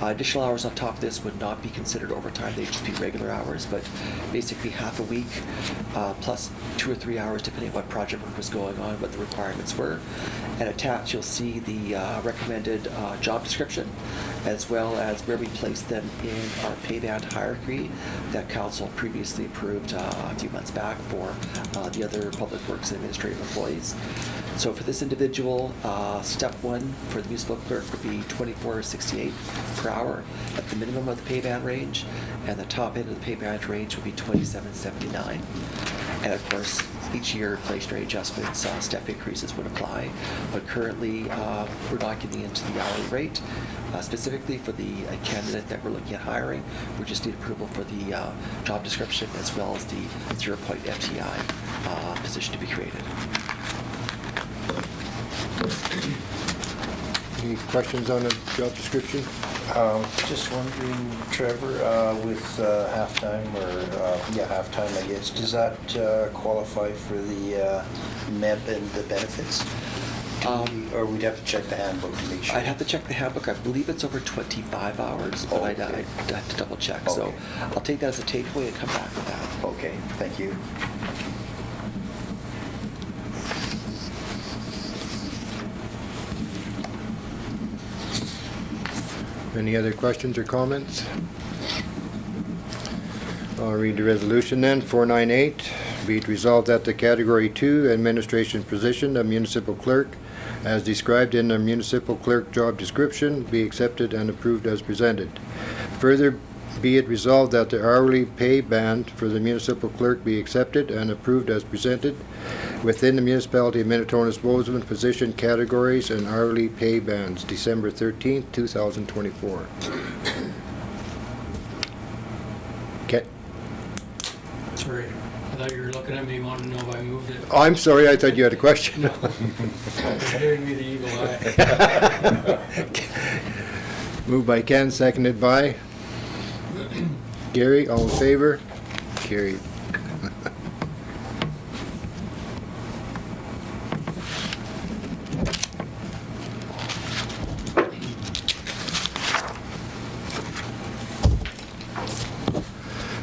Speaker 2: Additional hours on top of this would not be considered overtime, they'd just be regular hours, but basically half a week plus 2 or 3 hours depending on what project work was going on, what the requirements were. And attached you'll see the recommended job description as well as where we place them in our pay band hierarchy that council previously approved a few months back for the other public works and administrative employees. So for this individual, step 1 for the municipal clerk would be $24.68 per hour at the minimum of the pay band range, and the top end of the pay band range would be $27.79. And of course, each year inflationary adjustments, step increases would apply. But currently, we're not getting into the hourly rate. Specifically for the candidate that we're looking at hiring, we just need approval for the job description as well as the 0-point FTI position to be created.
Speaker 1: Any questions on the job description?
Speaker 3: Just wondering, Trevor, with halftime, halftime, I guess, does that qualify for the MEP and the benefits? Or we'd have to check the handbook to make sure?
Speaker 2: I'd have to check the handbook. I believe it's over 25 hours, but I'd have to double check. So
Speaker 3: Okay.
Speaker 2: I'll take that as a takeaway and come back with that.
Speaker 3: Okay, thank you.
Speaker 1: Any other questions or comments? I'll read the resolution then. 498, be it resolved that the Category 2 administration position of municipal clerk, as described in the municipal clerk job description, be accepted and approved as presented. Further, be it resolved that the hourly pay band for the municipal clerk be accepted and approved as presented within the Municipality of Minitonas-Bowsman position categories and hourly pay bands, December 13th, 2024. Okay.
Speaker 7: Sorry, I thought you were looking at me wanting to know if I moved it.
Speaker 1: I'm sorry, I thought you had a question.
Speaker 7: You're giving me the evil eye.
Speaker 1: Moved by Ken, seconded by Gary. All in favor? Carried.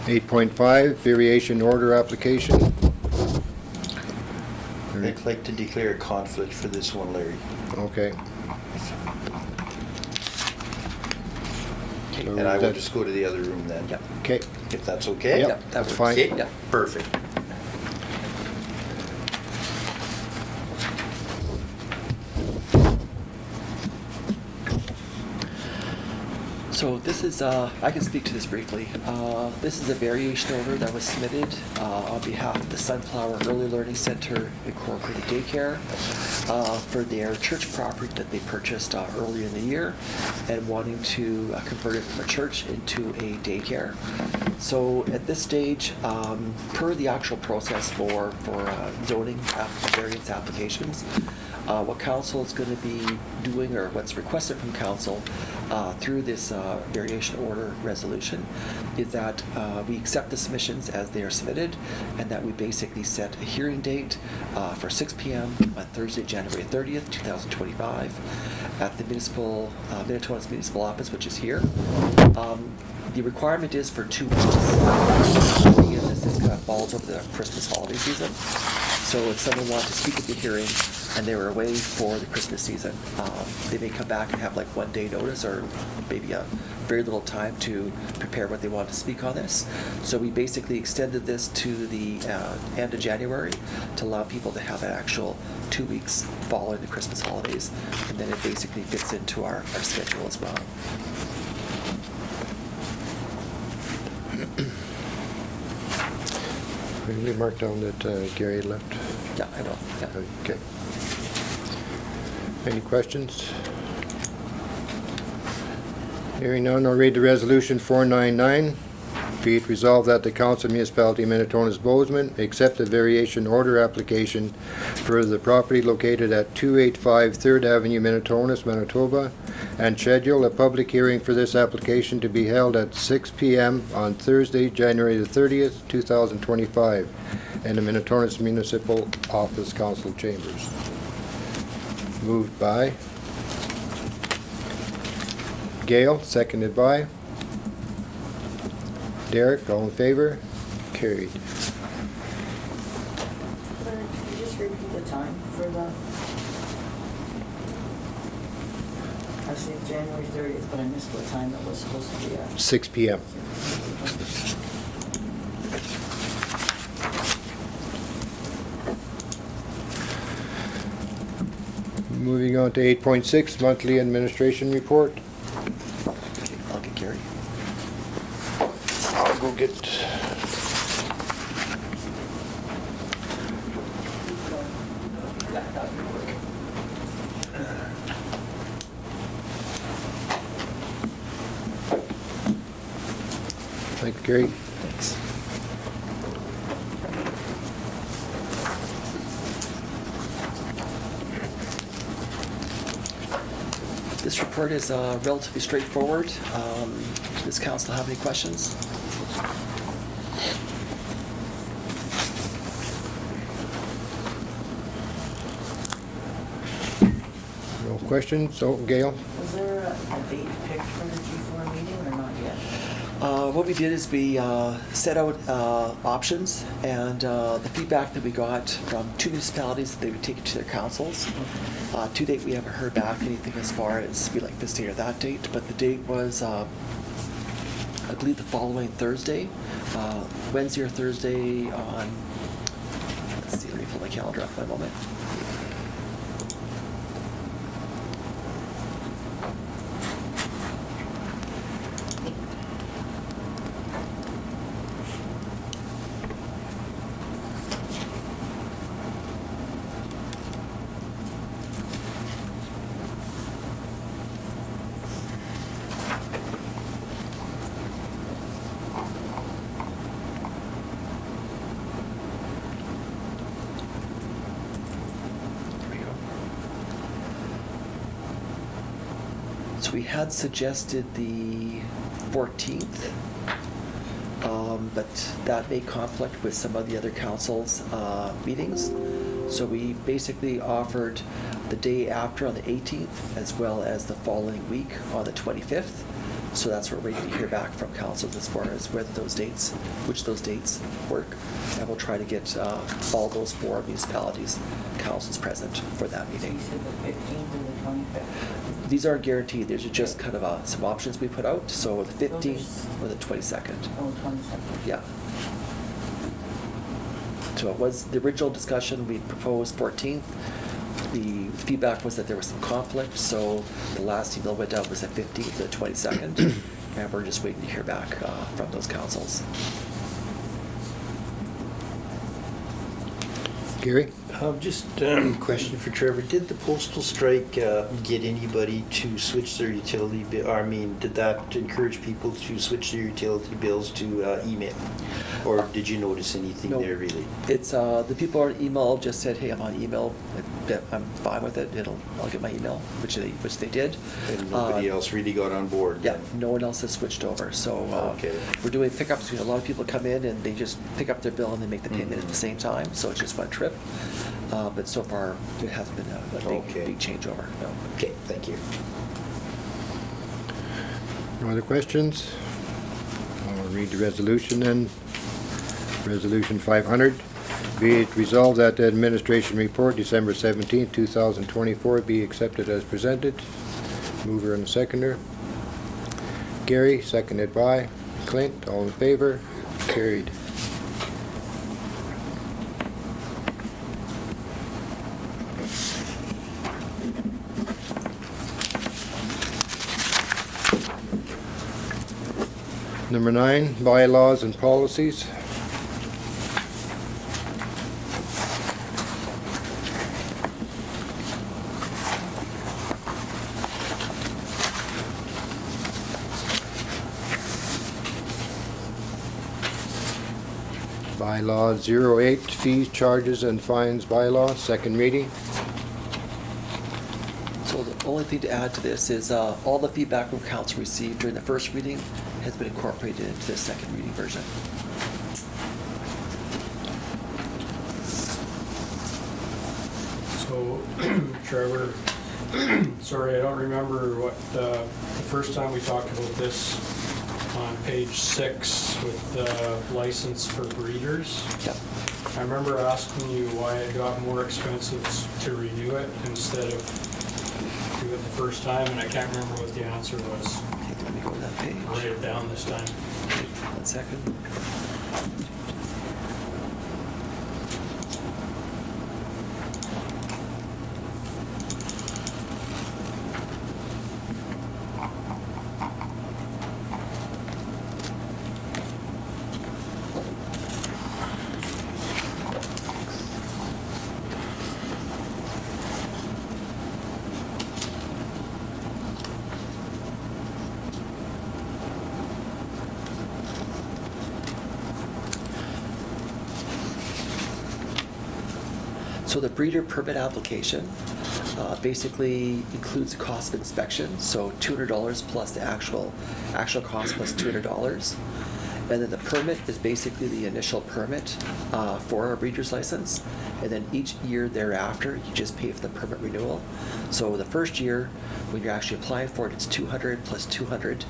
Speaker 1: Eight point five, variation order application.
Speaker 3: I'd like to declare a conflict for this one, Larry.
Speaker 1: Okay.
Speaker 2: Okay.
Speaker 1: So
Speaker 3: And I will
Speaker 1: that-
Speaker 3: just go to the other room then.
Speaker 2: Yep.
Speaker 1: Okay.
Speaker 3: If that's okay?
Speaker 1: Yep,
Speaker 2: Yep, that
Speaker 1: that's
Speaker 2: works.
Speaker 1: fine.
Speaker 3: Okay,
Speaker 2: Yep.
Speaker 3: perfect.
Speaker 2: So this is, I can speak to this briefly. This is a variation order that was submitted on behalf of the Sunflower Early Learning Center Incorporated Daycare for their church property that they purchased earlier in the year and wanting to convert it from a church into a daycare. So at this stage, per the actual process for zoning variance applications, what council is going to be doing, or what's requested from council through this variation order resolution, is that we accept the submissions as they are submitted, and that we basically set a hearing date for 6 p.m. on Thursday, January 30th, 2025, at the Minitonas Municipal Office, which is here. The requirement is for 2 weeks. Again, this kind of falls over the Christmas holiday season. So if someone wanted to speak at the hearing and they were away for the Christmas season, they may come back and have like 1 day notice or maybe a very little time to prepare what they want to speak on this. So we basically extended this to the end of January to allow people to have an actual 2 weeks following the Christmas holidays. And then it basically fits into our schedule as well.
Speaker 1: We marked down that Gary had left.
Speaker 2: Yeah, I know. Yeah.
Speaker 1: Okay. Any questions? Hearing none, I'll read the resolution 499. Be it resolved that the Council of Municipality of Minitonas-Bowsman accept the variation order application for the property located at 285 3rd Avenue, Minitonas, Manitoba, and schedule a public hearing for this application to be held at 6 p.m. on Thursday, January the 30th, 2025, in the Minitonas Municipal Office Council Chambers. Moved by Gail, seconded by Derek. All in favor? Carried.
Speaker 8: Larry, can you just repeat the time for the? I see January 30th, but I missed what time it was supposed to be at.
Speaker 1: 6 p.m. Moving on to 8.6, monthly administration report.
Speaker 2: Okay, I'll get Gary.
Speaker 1: I'll go get Thank you, Gary.
Speaker 2: Thanks. This report is relatively straightforward. Does council have any questions?
Speaker 1: No questions? Oh, Gail?
Speaker 8: Was there a date picked for the G4 meeting or not yet?
Speaker 2: What we did is we set out options, and the feedback that we got from 2 municipalities that they would take it to their councils. To date, we haven't heard back anything as far as we like this date or that date, but the date was, I believe, the following Thursday, Wednesday or Thursday on, let's see, let me pull my calendar up for a moment. So we had suggested the 14th, but that may conflict with some of the other councils' meetings. So we basically offered the day after on the 18th, as well as the following week on the 25th. So that's what we're waiting to hear back from councils as far as whether those dates, which those dates work. And we'll try to get all those 4 municipalities, councils present for that
Speaker 8: So
Speaker 2: meeting.
Speaker 8: you said the 15th and the 25th?
Speaker 2: These aren't guaranteed, these are just kind of some options we put out, so the 15th or the 22nd.
Speaker 8: Oh, 22nd.
Speaker 2: Yeah. So it was, the original discussion, we proposed 14th. The feedback was that there was some conflict, so the last email went out was the 15th to the 22nd, and we're just waiting to hear back from those councils.
Speaker 1: Gary?
Speaker 3: Just a question for Trevor. Did the postal strike get anybody to switch their utility bill? I mean, did that encourage people to switch their utility bills to email? Or did you notice anything
Speaker 2: No.
Speaker 3: there really?
Speaker 2: It's, the people on email just said, hey, I'm on email, I'm fine with it, I'll get my email, which they did.
Speaker 3: And nobody else really got on board?
Speaker 2: Yeah,
Speaker 3: then?
Speaker 2: no one else has switched over, so
Speaker 3: Okay.
Speaker 2: we're doing pickups. A lot of people come in and they just pick up their bill and they make the payment at the same time, so it's just one trip. But so far, there hasn't been a
Speaker 3: Okay.
Speaker 2: big changeover, no.
Speaker 3: Okay, thank you.
Speaker 1: No other questions? I'll read the resolution then. Resolution 500. Be it resolved that the administration report December 17, 2024 be accepted as presented. Mover and seconder. Gary, seconded by Clint. All in favor? Carried. Number 9, bylaws and policies. Bylaw 08, fees, charges, and fines bylaw, second reading.
Speaker 2: So the only thing to add to this is all the feedback from council received during the first reading has been incorporated into the second reading version.
Speaker 7: So, Trevor, sorry, I don't remember what, the first time we talked about this on page 6 with the license for breeders.
Speaker 2: Yeah.
Speaker 7: I remember asking you why it got more expensive to renew it instead of do it the first time, and I can't remember what the answer was.
Speaker 2: Okay, let me go to that
Speaker 7: I'll write
Speaker 2: page.
Speaker 7: it down this time.
Speaker 2: 1 second. So the breeder permit application basically includes the cost of inspection, so $200 plus the actual cost plus $200. And then the permit is basically the initial permit for a breeder's license. And then each year thereafter, you just pay for the permit renewal. So the first year, when you're actually applying for it, it's $200 plus $200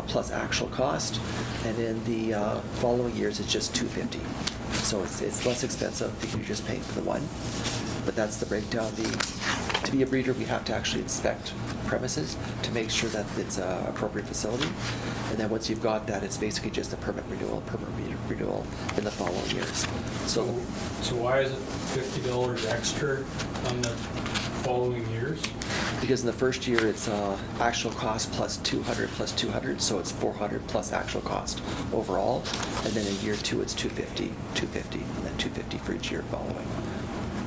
Speaker 2: plus actual cost. And in the following years, it's just $250. So it's less expensive because you're just paying for the one. But that's the breakdown. To be a breeder, we have to actually inspect premises to make sure that it's an appropriate facility. And then once you've got that, it's basically just a permit renewal in the following years.
Speaker 7: So why is it $50 extra on the following years?
Speaker 2: Because in the first year, it's actual cost plus 200, so it's 400 plus actual cost overall. And then in year two, it's 250, and then 250 for each year following.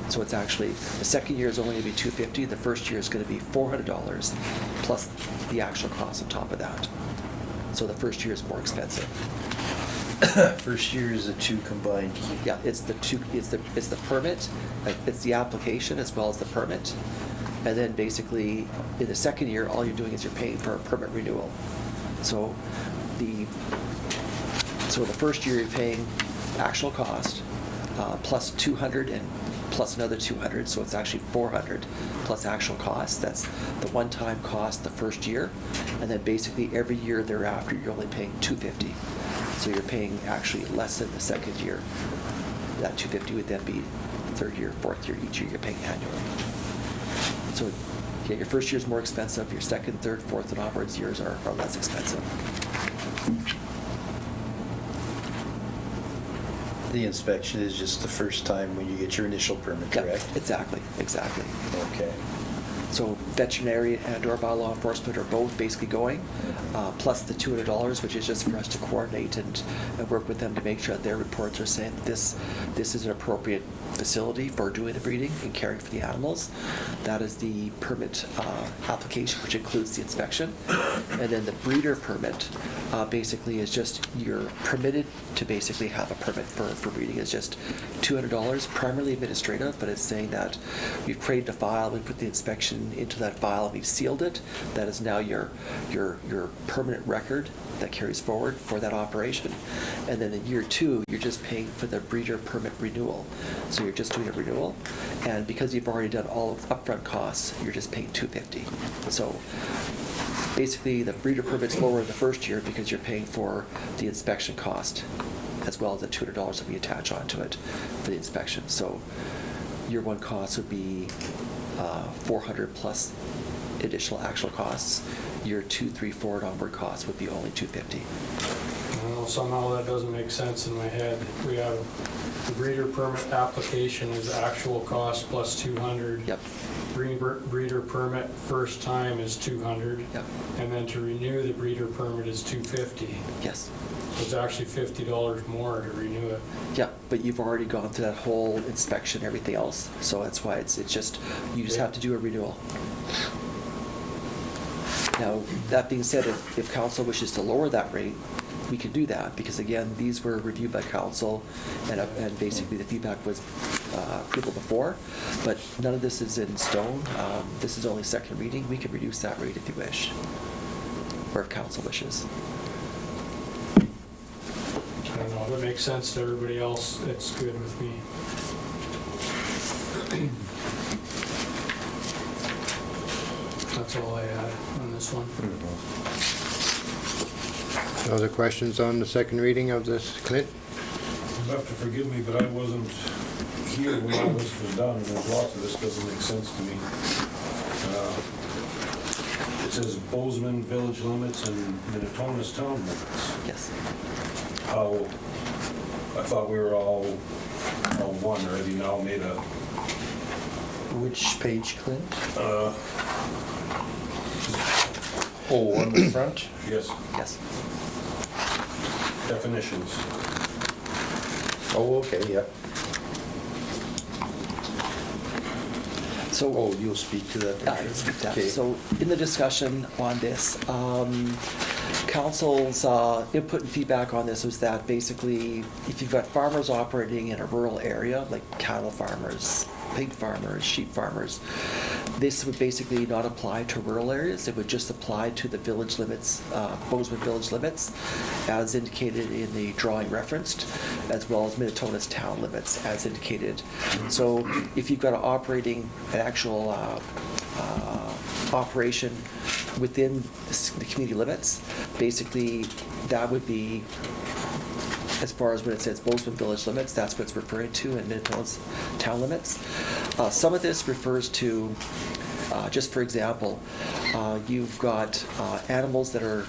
Speaker 2: So it's actually, the second year is only going to be $250, the first year is going to be $400 plus the actual cost on top of that. So the first year is more expensive.
Speaker 3: First year is the two combined.
Speaker 2: Yeah, it's the permit, it's the application as well as the permit. And then basically, in the second year, all you're doing is you're paying for a permit renewal. So the first year you're paying actual cost plus 200 and plus another 200, so it's actually 400 plus actual cost. That's the one-time cost the first year. And then basically every year thereafter, you're only paying 250. So you're paying actually less than the second year. That 250 would then be third year, fourth year, each year you're paying annually. So yeah, your first year is more expensive, your second, third, fourth, and onwards years are less expensive.
Speaker 3: The inspection is just the first time when you get your initial permit, correct?
Speaker 2: Yep, exactly.
Speaker 3: Okay.
Speaker 2: So veterinary and/or bylaw enforcement are both basically going, plus the $200, which is just for us to coordinate and work with them to make sure that their reports are saying this is an appropriate facility for doing the breeding and caring for the animals. That is the permit application, which includes the inspection. And then the breeder permit basically is just, you're permitted to basically have a permit for breeding. It's just $200, primarily administrative, but it's saying that we've created a file, we put the inspection into that file, we've sealed it. That is now your permanent record that carries forward for that operation. And then in year two, you're just paying for the breeder permit renewal. So you're just doing a renewal, and because you've already done all of the upfront costs, you're just paying $250. So basically, the breeder permit's lower in the first year because you're paying for the inspection cost, as well as the $200 that we attach onto it for the inspection. So year one cost would be 400 plus additional actual costs. Year 2, 3, 4 and onward costs would be only $250.
Speaker 7: Well, somehow that doesn't make sense in my head. We have the breeder permit application is actual cost plus 200.
Speaker 2: Yep.
Speaker 7: Breeder permit first time is 200.
Speaker 2: Yep.
Speaker 7: And then to renew the breeder permit is 250.
Speaker 2: Yes.
Speaker 7: So it's actually $50 more to renew it.
Speaker 2: Yeah, but you've already gone through that whole inspection, everything else. So that's why it's just, you just have to do a renewal. Now, that being said, if council wishes to lower that rate, we can do that, because again, these were reviewed by council, and basically the feedback was approval before, but none of this is in stone. This is only second reading. We can reduce that rate if you wish, or if council wishes.
Speaker 7: I don't know, if it makes sense to everybody else, it's good with me. That's all I had on this one.
Speaker 1: Other questions on the second reading of this, Clint?
Speaker 5: You'll have to forgive me, but I wasn't here when all this was done, and there's lots of this doesn't make sense to me. It says Bowsman village limits and Minitonas town limits.
Speaker 2: Yes.
Speaker 5: How, I thought we were all one, or have you now made a,
Speaker 3: Which page, Clint?
Speaker 5: uh,
Speaker 3: Oh, on the front?
Speaker 5: yes,
Speaker 2: Yes.
Speaker 5: definitions.
Speaker 3: Oh, okay, yeah.
Speaker 2: So.
Speaker 3: Oh, you'll speak to that?
Speaker 2: I can speak to that.
Speaker 3: Okay.
Speaker 2: So in the discussion on this, council's input and feedback on this was that basically, if you've got farmers operating in a rural area, like cattle farmers, pig farmers, sheep farmers. This would basically not apply to rural areas. It would just apply to the village limits, Bowsman village limits, as indicated in the drawing referenced, as well as Minitona's town limits, as indicated. So if you've got an actual operation within the community limits, basically that would be, as far as when it says Bowsman village limits, that's what it's referring to in Minitona's town limits. Some of this refers to, just for example, you've got animals that are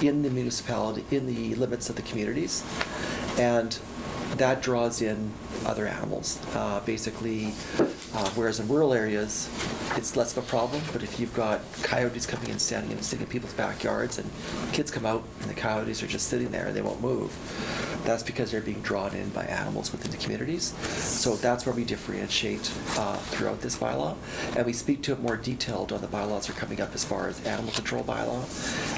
Speaker 2: in the municipality, in the limits of the communities, and that draws in other animals. Basically, whereas in rural areas, it's less of a problem, but if you've got coyotes coming in, standing and sitting in people's backyards, and kids come out and the coyotes are just sitting there and they won't move, that's because they're being drawn in by animals within the communities. So that's where we differentiate throughout this bylaw. And we speak to it more detailed on the bylaws that are coming up as far as animal control bylaw,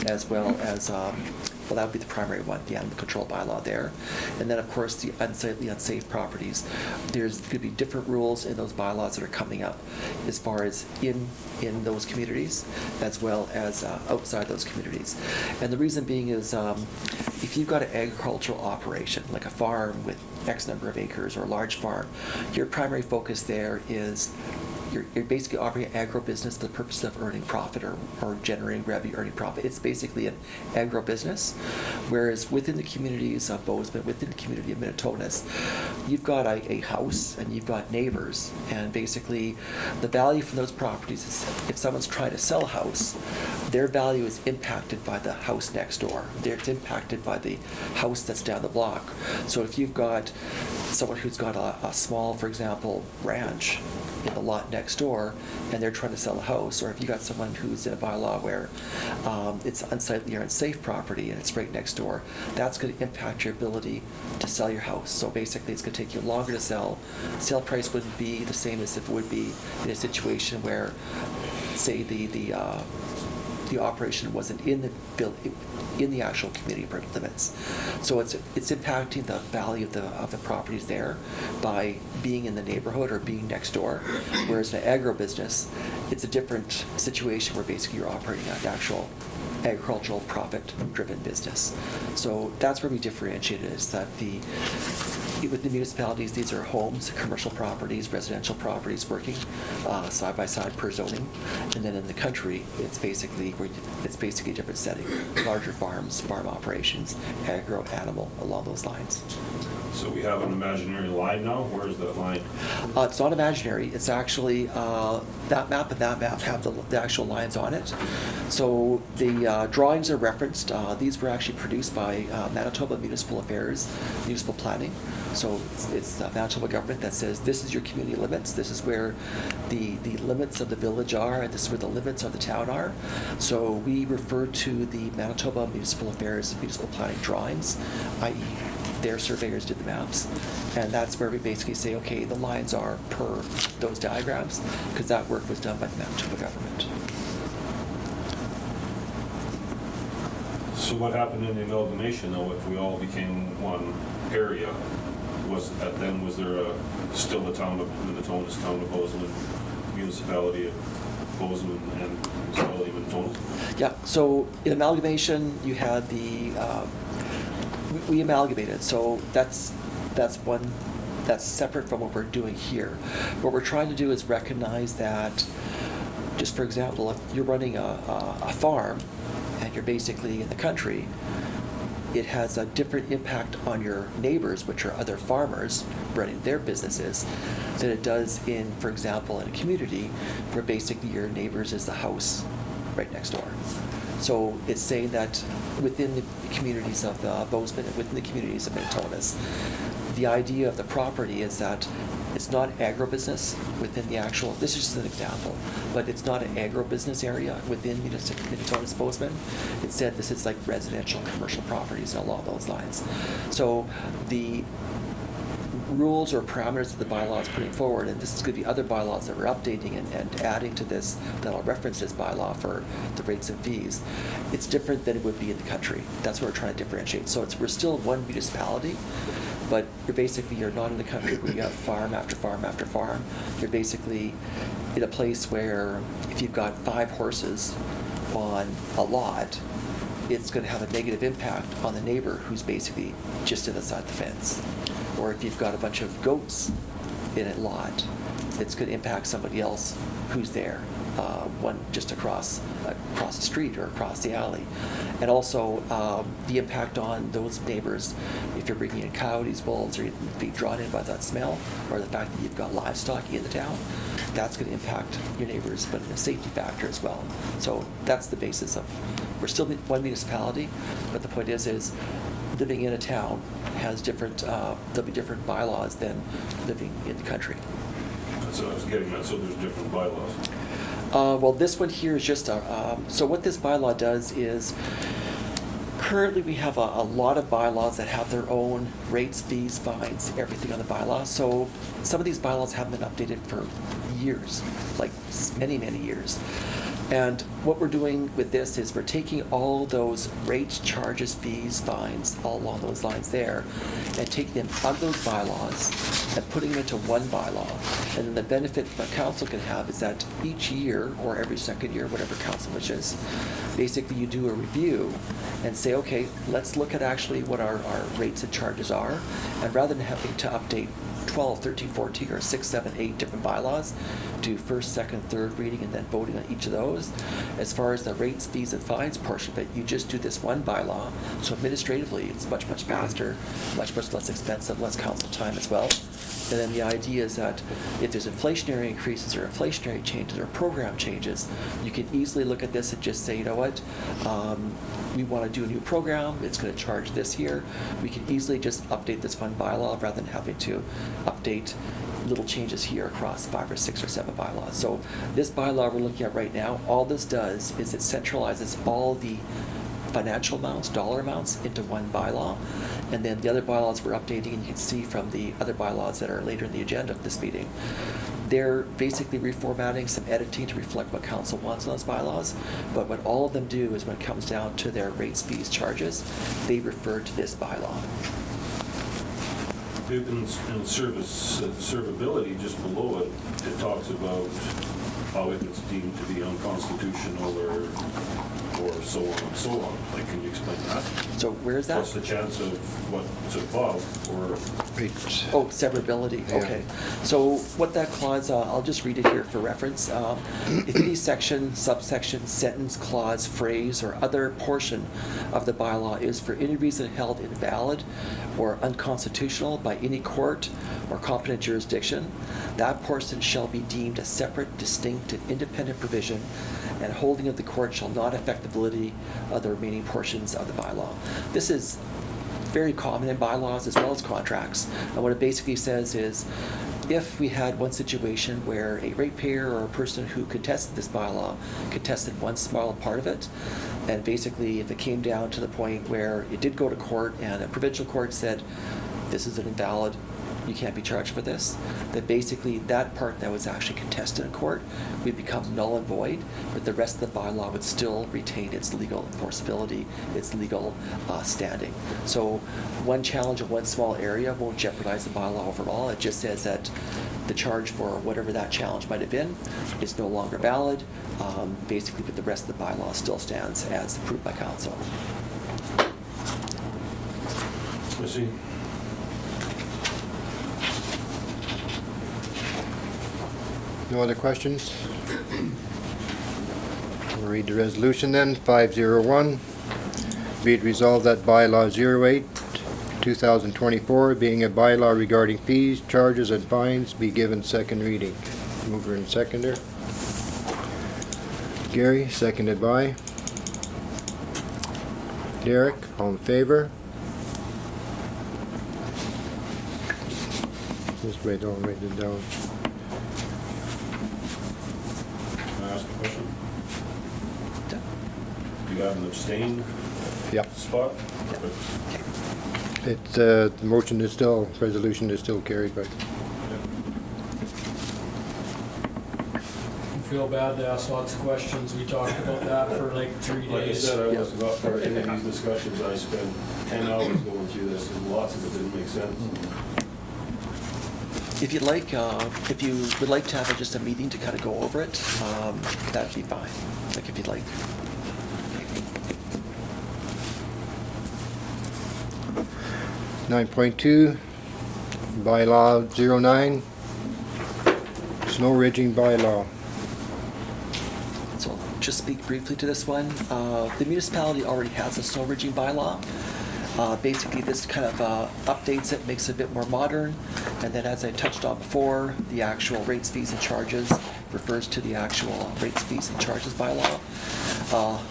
Speaker 2: as well as, well, that would be the primary one, the animal control bylaw there. And then, of course, the unsafe properties. There's going to be different rules in those bylaws that are coming up as far as in those communities, as well as outside those communities. And the reason being is, if you've got an agricultural operation, like a farm with X number of acres or a large farm, your primary focus there is you're basically operating an agro-business for the purpose of earning profit or generating revenue, earning profit. It's basically an agro-business. Whereas within the communities of Bowsman, within the community of Minitonas, you've got a house and you've got neighbors. And basically, the value from those properties is, if someone's trying to sell a house, their value is impacted by the house next door. It's impacted by the house that's down the block. So if you've got someone who's got a small, for example, ranch in the lot next door, and they're trying to sell a house, or if you got someone who's in a bylaw where it's unsightly or unsafe property and it's right next door, that's going to impact your ability to sell your house. So basically, it's going to take you longer to sell. Sale price wouldn't be the same as if it would be in a situation where, say, the operation wasn't in the actual community limits. So it's impacting the value of the properties there by being in the neighborhood or being next door. Whereas in the agro-business, it's a different situation where basically you're operating an actual agricultural profit-driven business. So that's where we differentiate it, is that with the municipalities, these are homes, commercial properties, residential properties working side by side per zoning, and then in the country, it's basically a different setting, larger farms, farm operations, agro, animal, along those lines.
Speaker 5: So we have an imaginary line now. Where is that line?
Speaker 2: It's not imaginary. It's actually that map and that map have the actual lines on it. So the drawings are referenced. These were actually produced by Manitoba Municipal Affairs, Municipal Planning. So it's the Manitoba government that says this is your community limits. This is where the limits of the village are, and this is where the limits of the town are. So we refer to the Manitoba Municipal Affairs, Municipal Planning drawings, i.e. their surveyors did the maps, and that's where we basically say, okay, the lines are per those diagrams, because that work was done by the Manitoba government.
Speaker 5: So what happened in the amalgamation, though, if we all became one area? Was there still the town of Minitonas, town of Bowsman, municipality of Bowsman, and municipality of Minitonas?
Speaker 2: Yeah, so in amalgamation, you had we amalgamated, so that's separate from what we're doing here. What we're trying to do is recognize that, just for example, if you're running a farm and you're basically in the country, it has a different impact on your neighbors, which are other farmers running their businesses, than it does in, for example, in a community where basically your neighbors is the house right next door. So it's saying that within the communities of Bowsman and within the communities of Minitonas, the idea of the property is that it's not agribusiness within the actual, this is just an example, but it's not an agribusiness area within Minitonas-Bowsman. Instead, this is like residential commercial properties and along those lines. So the rules or parameters that the bylaw is putting forward, and this is going to be other bylaws that we're updating and adding to this that'll reference this bylaw for the rates and fees, it's different than it would be in the country. That's what we're trying to differentiate. So we're still one municipality, but you're not in the country where you have farm after farm after farm. You're basically in a place where if you've got 5 horses on a lot, it's going to have a negative impact on the neighbor who's basically just inside the fence. Or if you've got a bunch of goats in a lot, it's going to impact somebody else who's there, one just across the street or across the alley. And also the impact on those neighbors if you're bringing in coyotes, wolves, or you're being drawn in by that smell, or the fact that you've got livestock in the town. That's going to impact your neighbors, but in a safety factor as well. So that's the basis of, we're still one municipality, but the point is living in a town has different, there'll be different bylaws than living in the country.
Speaker 5: That's what I was getting at, so there's different bylaws.
Speaker 2: Well, this one here is just so what this bylaw does is, currently we have a lot of bylaws that have their own rates, fees, fines, everything on the bylaw. So some of these bylaws haven't been updated for years, like many, many years. And what we're doing with this is we're taking all those rates, charges, fees, fines, all along those lines there, and taking them out of those bylaws and putting them into one bylaw. And then the benefit a council can have is that each year, or every second year, whatever council wishes, basically you do a review and say, okay, let's look at actually what our rates and charges are. And rather than having to update 12, 13, 14, or 6, 7, 8 different bylaws, do first, second, third reading, and then voting on each of those. As far as the rates, fees, and fines portion of it, you just do this one bylaw. So administratively, it's much, much faster, much, much less expensive, less council time as well. And then the idea is that if there's inflationary increases or inflationary changes or program changes, you can easily look at this and just say, you know what, we want to do a new program, it's going to charge this year. We can easily just update this one bylaw rather than having to update little changes here across 5 or 6 or 7 bylaws. So this bylaw we're looking at right now, all this does is it centralizes all the financial amounts, dollar amounts, into one bylaw. And then the other bylaws we're updating, and you can see from the other bylaws that are later in the agenda of this meeting, they're basically reformatting, some editing to reflect what council wants in those bylaws. But what all of them do is when it comes down to their rates, fees, charges, they refer to this bylaw.
Speaker 5: And servability, just below it, it talks about how if it's deemed to be unconstitutional or so on and so on. Like, can you explain that?
Speaker 2: So where is that?
Speaker 5: What's the chance of what's above or?
Speaker 1: Rates.
Speaker 2: Oh, severability,
Speaker 1: Yeah.
Speaker 2: okay. So what that clause, I'll just read it here for reference. If any section, subsection, sentence, clause, phrase, or other portion of the bylaw is for any reason held invalid or unconstitutional by any court or competent jurisdiction, that portion shall be deemed a separate, distinct, and independent provision, and holding of the court shall not affect the validity of the remaining portions of the bylaw. This is very common in bylaws as well as contracts. And what it basically says is, if we had one situation where a ratepayer or a person who contested this bylaw contested one small part of it, and basically if it came down to the point where it did go to court and a provincial court said, this is an invalid, you can't be charged for this, then basically that part that was actually contested in court would become null and void, but the rest of the bylaw would still retain its legal enforceability, its legal standing. So one challenge of one small area won't jeopardize the bylaw overall. It just says that the charge for whatever that challenge might have been is no longer valid, basically, but the rest of the bylaw still stands as approved by council.
Speaker 5: Missy?
Speaker 1: No other questions? We'll read the resolution then. 501. Be it resolved that bylaw 08/2024, being a bylaw regarding fees, charges, and fines, be given second reading. Mover and seconder. Gary, seconded by Derek. All in favor? Just write it down.
Speaker 5: Can I ask a question? You have an abstain
Speaker 1: Yep.
Speaker 5: spot?
Speaker 1: It's, the motion is still, resolution is still carried, but
Speaker 7: feel bad to ask lots of questions. We talked about that for like 3
Speaker 5: Like I
Speaker 7: days.
Speaker 5: said, I wasn't up for any of these discussions. I spent 10 hours going through this, and lots of it didn't make sense.
Speaker 2: If you'd like, if you would like to have just a meeting to kind of go over it, that'd be fine, like if you'd like.
Speaker 1: 9.2, bylaw 09, snow ridging bylaw.
Speaker 2: So I'll just speak briefly to this one. The municipality already has a snow ridging bylaw. Basically, this kind of updates it, makes it a bit more modern, and then as I touched on before, the actual rates, fees, and charges refers to the actual rates, fees, and charges bylaw.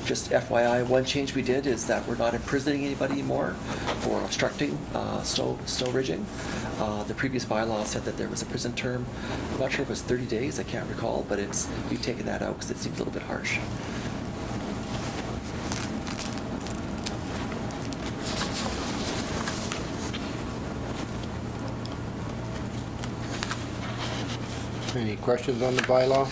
Speaker 2: Just FYI, one change we did is that we're not imprisoning anybody anymore for obstructing snow ridging. The previous bylaw said that there was a prison term. I'm not sure if it was 30 days, I can't recall, but we've taken that out because it seems a little bit harsh.
Speaker 1: Any questions on the bylaw?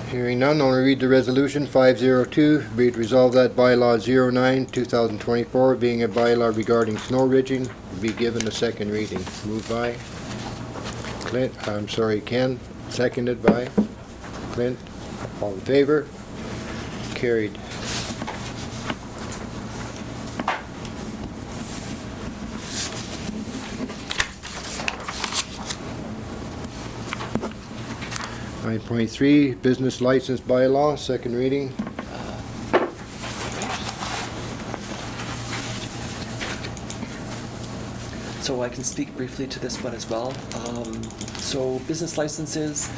Speaker 1: Hearing none, I'll read the resolution 502. Be it resolved that bylaw 09, 2024, being a bylaw regarding snow ridging, be given a second reading. Moved by Ken, seconded by Clint. All in favor? Carried. Nine point 3, business license bylaw, second reading.
Speaker 2: So I can speak briefly to this one as well. So business licenses,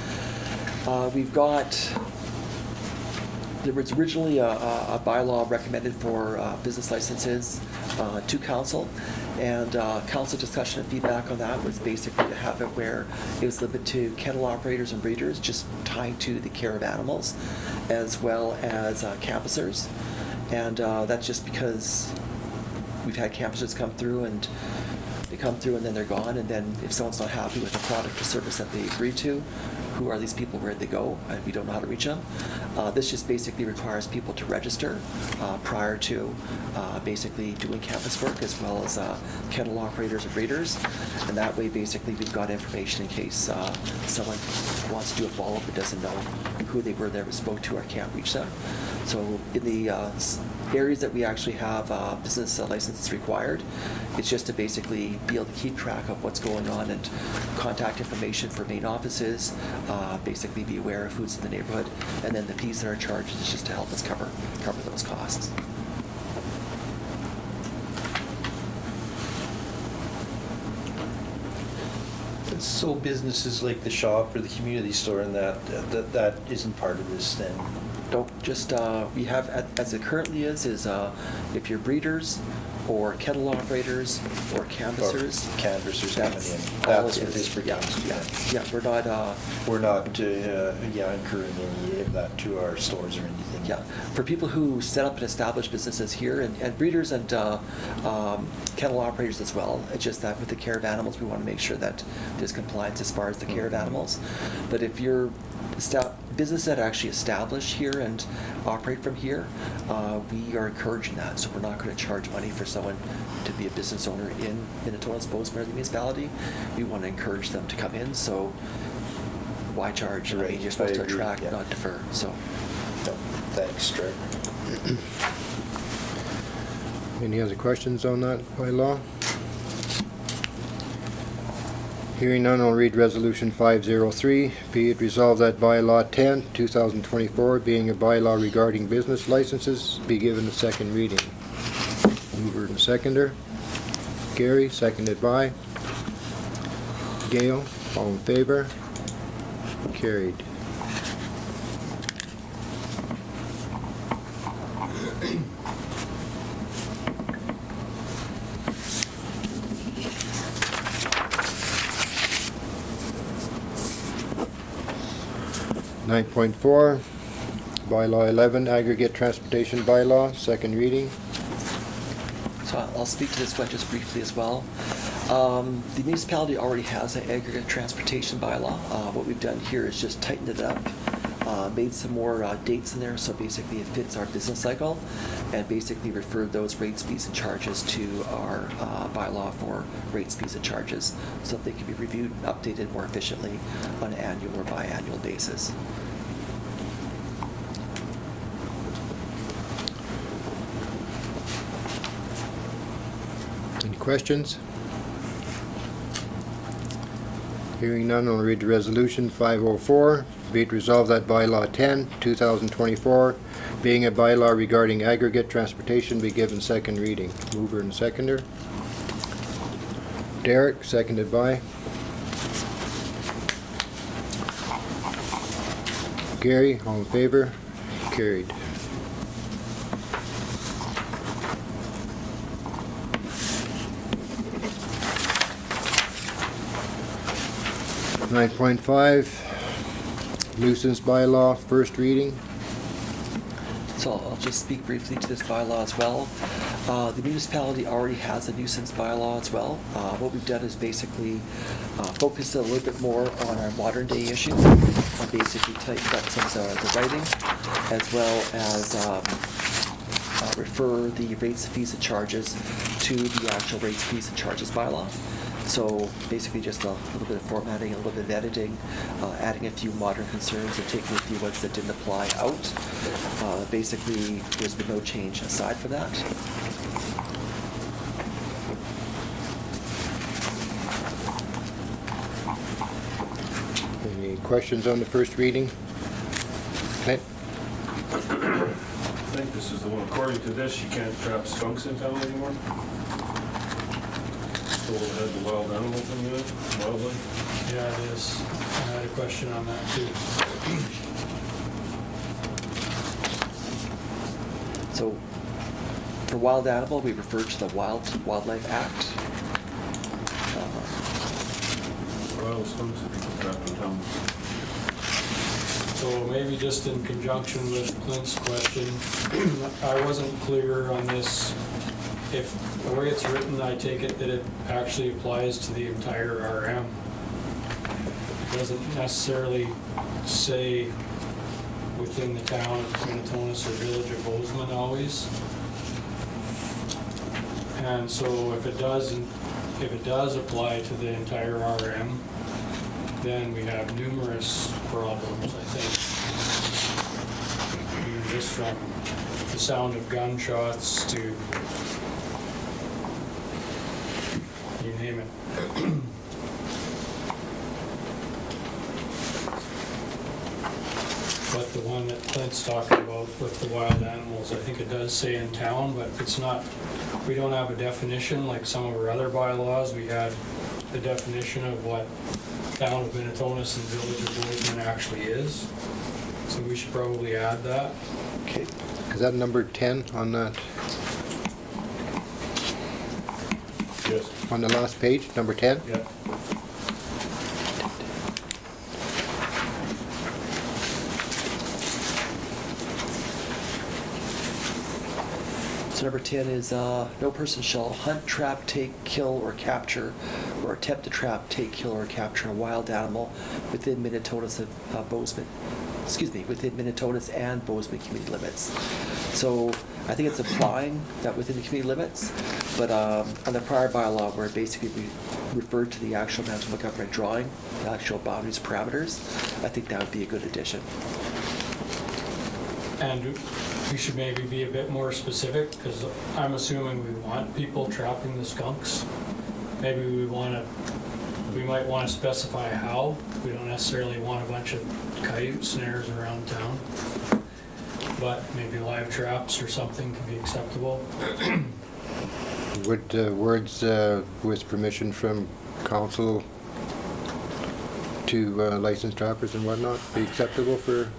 Speaker 2: we've got, there was originally a bylaw recommended for business licenses to council, and council discussion and feedback on that was basically to have it where it was limited to kennel operators and breeders, just tied to the care of animals, as well as canvassers. And that's just because we've had canvassers come through and they come through and then they're gone, and then if someone's not happy with the product or service that they agreed to, who are these people, where'd they go, and we don't know how to reach them. This just basically requires people to register prior to basically doing canvas work, as well as kennel operators and breeders. And that way, basically, we've got information in case someone wants to do a follow-up but doesn't know who they were that we spoke to or can't reach them. So in the areas that we actually have business licenses required, it's just to basically be able to keep track of what's going on and contact information for main offices, basically be aware of who's in the neighborhood, and then the fees that are charged is just to help us cover those costs.
Speaker 3: So businesses like the shop or the community store and that isn't part of this then?
Speaker 2: Don't just, we have, as it currently is if you're breeders or kennel operators or canvassers.
Speaker 3: Or canvassers coming
Speaker 2: That's
Speaker 3: in.
Speaker 2: all
Speaker 3: That's
Speaker 2: it
Speaker 3: what
Speaker 2: is.
Speaker 3: this pertains to.
Speaker 2: Yeah, we're not,
Speaker 3: We're not, incurring any of that to our stores or anything.
Speaker 2: yeah, for people who set up and establish businesses here, and breeders and kennel operators as well, it's just that with the care of animals, we want to make sure that there's compliance as far as the care of animals. But if you're business that actually establish here and operate from here, we are encouraging that. So we're not going to charge money for someone to be a business owner in Minitonas-Bowsman or the municipality. We want to encourage them to come in, so why charge? I
Speaker 3: Right.
Speaker 2: mean, you're supposed
Speaker 3: I
Speaker 2: to
Speaker 3: agree,
Speaker 2: attract,
Speaker 3: yeah.
Speaker 2: not defer, so.
Speaker 3: No, thanks, Trevor.
Speaker 1: Any other questions on that bylaw? Hearing none, I'll read Resolution 503. Be it resolved that bylaw 10, 2024, being a bylaw regarding business licenses, be given a second reading. Mover and seconder. Gary, seconded by Gail. All in favor? Carried. Nine point 4, bylaw 11, aggregate transportation bylaw, second reading.
Speaker 2: So I'll speak to this one just briefly as well. The municipality already has an aggregate transportation bylaw. What we've done here is just tightened it up, made some more dates in there, so basically it fits our business cycle, and basically referred those rates, fees, and charges to our bylaw for rates, fees, and charges, so that they can be reviewed and updated more efficiently on an annual or biannual basis.
Speaker 1: Any questions? Hearing none, I'll read the resolution 504. Be it resolved that bylaw 10, 2024, being a bylaw regarding aggregate transportation, be given second reading. Mover and seconder. Derek, seconded by. Gary, all in favor? Carried. Nine point five, nuisance bylaw, first reading.
Speaker 2: So I'll just speak briefly to this bylaw as well. The municipality already has a nuisance bylaw as well. What we've done is basically focus a little bit more on our modern day issue, and basically tighten up some of the writing, as well as refer the rates, fees, and charges to the actual rates, fees, and charges bylaw. So basically just a little bit of formatting, a little bit of editing, adding a few modern concerns and taking a few ones that didn't apply out. Basically, there's been no change aside from that.
Speaker 1: Any questions on the first reading? Clint?
Speaker 5: I think this is the one, according to this, you can't trap skunks in town anymore? Still had the wild animal from the wildlife?
Speaker 7: Yeah, it is. I had a question on that too.
Speaker 2: So for wild animal, we refer to the Wildlife Act.
Speaker 5: Wild skunks that people trap in town.
Speaker 7: So maybe just in conjunction with Clint's question, I wasn't clear on this. If the way it's written, I take it that it actually applies to the entire RM. It doesn't necessarily say within the town of Minitonas or village of Bowsman always. And so if it does apply to the entire RM, then we have numerous problems, I think. I mean, just from the sound of gunshots to you name it. But the one that Clint's talking about with the wild animals, I think it does say in town, but it's not, we don't have a definition like some of our other bylaws. We had the definition of what town of Minitonas and village of Bowsman actually is. So we should probably add that.
Speaker 2: Okay.
Speaker 1: Is that number 10 on that,
Speaker 5: Yes.
Speaker 1: on the last page, number 10?
Speaker 5: Yeah.
Speaker 2: So number 10 is no person shall hunt, trap, take, kill, or capture, or attempt to trap, take, kill, or capture a wild animal within Minitonas and Bowsman. Excuse me, within Minitonas and Bowsman community limits. So I think it's implying that within the community limits, but on the prior bylaw where basically we referred to the actual Manitoba government drawing, the actual boundaries, parameters, I think that would be a good addition.
Speaker 7: And we should maybe be a bit more specific, because I'm assuming we want people trapping the skunks. Maybe we might want to specify how. We don't necessarily want a bunch of coyote snares around town, but maybe live traps or something could be acceptable.
Speaker 1: Would words with permission from council to licensed trappers and whatnot be acceptable for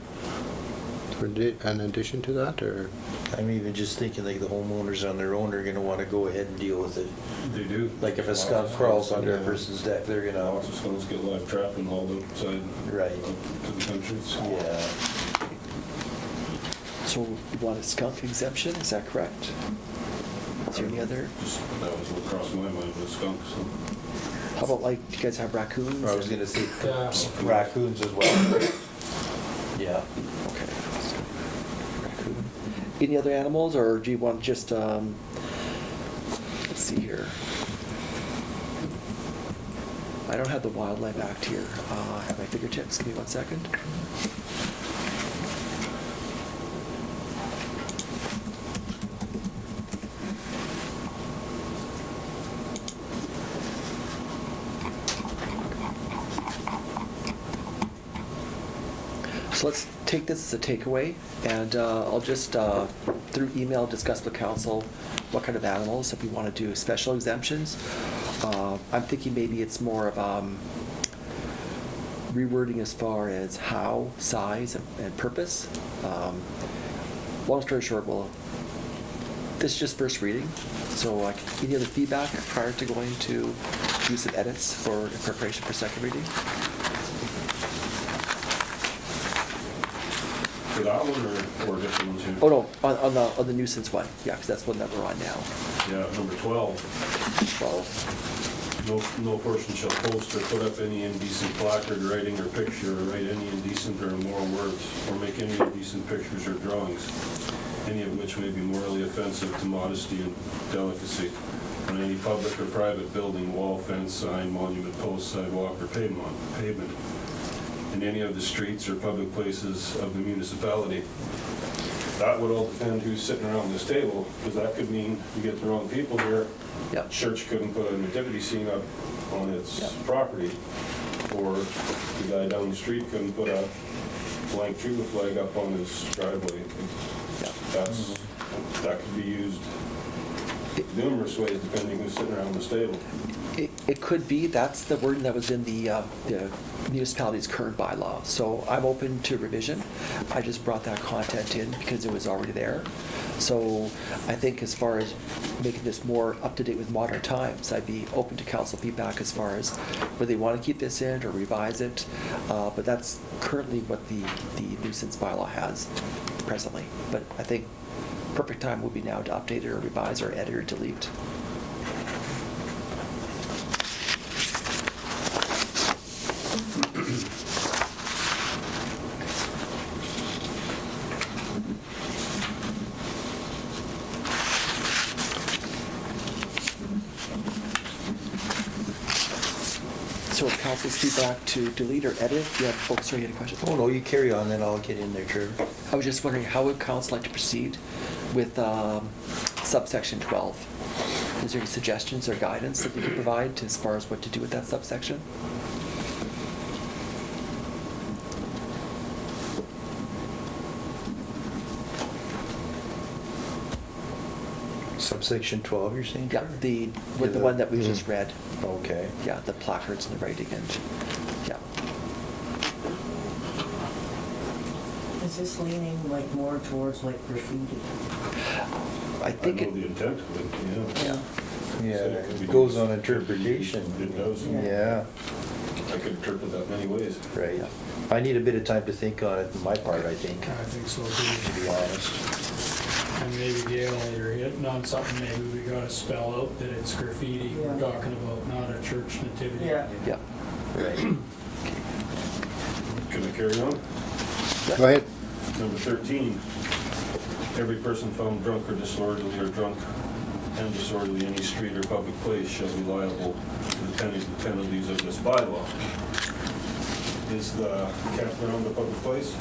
Speaker 1: an addition to that, or?
Speaker 3: I'm even just thinking like the homeowners on their own are gonna wanna go ahead and deal with it.
Speaker 5: They do.
Speaker 3: Like if a skunk crawls under a person's deck, they're gonna,
Speaker 5: Lots of skunks get live trapped and hauled outside.
Speaker 3: Right.
Speaker 5: To the country.
Speaker 3: yeah.
Speaker 2: So you want a skunk exemption, is that correct? Is there any other?
Speaker 5: Just, that was what crossed my mind with skunks. So.
Speaker 2: How about like, do you guys have raccoons?
Speaker 3: I was gonna say
Speaker 7: Yeah.
Speaker 3: raccoons as well. Yeah.
Speaker 2: Okay. So, raccoon. Any other animals, or do you want just, let's see here. I don't have the wildlife act here. I have my fingertips. Give me 1 second. So let's take this as a takeaway, and I'll just, through email, discuss with council what kind of animals, if we want to do special exemptions. I'm thinking maybe it's more of rewording as far as how, size, and purpose. Long story short, well, this is just first reading, so any other feedback prior to going to do some edits for in preparation for second reading?
Speaker 5: For that one or different ones here?
Speaker 2: Oh, no, on the nuisance one, yeah, because that's one that we're on now.
Speaker 5: Yeah, number 12.
Speaker 2: Well,
Speaker 5: No person shall post or put up any indecent placard, writing or picture, or write any indecent or immoral words, or make any indecent pictures or drawings, any of which may be morally offensive to modesty and delicacy, on any public or private building, wall, fence, sign, monument, post, sidewalk, or pavement, in any of the streets or public places of the municipality. That would all depend who's sitting around this table, because that could mean you get the wrong people here.
Speaker 2: Yep.
Speaker 5: Church couldn't put a nativity scene up on its
Speaker 2: Yep.
Speaker 5: property, or the guy down the street couldn't put a blank tree flag up on his driveway.
Speaker 2: yeah.
Speaker 5: That could be used numerous ways depending who's sitting around this table.
Speaker 2: It could be, that's the wording that was in the municipality's current bylaw. So I'm open to revision. I just brought that content in because it was already there. So I think as far as making this more up to date with modern times, I'd be open to council feedback as far as whether they want to keep this in or revise it. But that's currently what the nuisance bylaw has presently. But I think perfect time would be now to update it or revise or edit or delete. So with council's feedback to delete or edit, you have, folks, sorry, you had a question?
Speaker 3: Oh, no, you carry on, then I'll get in there, Trevor.
Speaker 2: I was just wondering, how would council like to proceed with subsection 12? Is there any suggestions or guidance that you could provide as far as what to do with that subsection?
Speaker 3: Subsection 12, you're saying?
Speaker 2: Yeah,
Speaker 3: Trevor?
Speaker 2: with the one that we just read.
Speaker 3: Okay.
Speaker 2: Yeah, the placards and the writing and, yeah.
Speaker 8: Is this leaning like more towards like graffiti?
Speaker 2: I think
Speaker 5: I know
Speaker 2: it,
Speaker 5: the intent of it, yeah.
Speaker 2: yeah.
Speaker 3: Yeah,
Speaker 5: So it could be
Speaker 3: it goes on
Speaker 5: used-
Speaker 3: interpretation.
Speaker 5: It does.
Speaker 3: Yeah,
Speaker 5: I could interpret that many ways.
Speaker 3: right.
Speaker 2: Yeah.
Speaker 3: I need a bit of time to think on it, on my part, I think,
Speaker 7: I think so
Speaker 3: to
Speaker 7: too.
Speaker 3: be honest.
Speaker 7: And maybe Gail, you're hitting on something, maybe we gotta spell out that it's graffiti we're
Speaker 8: Yeah.
Speaker 7: talking about, not a church nativity.
Speaker 8: Yeah.
Speaker 2: Yeah.
Speaker 3: Right.
Speaker 5: Can I carry on?
Speaker 1: Go ahead.
Speaker 5: Number 13, every person found drunk or disorderly or drunk and disorderly in any street or public place shall be liable to the penalties of this bylaw. Is the campground a public place?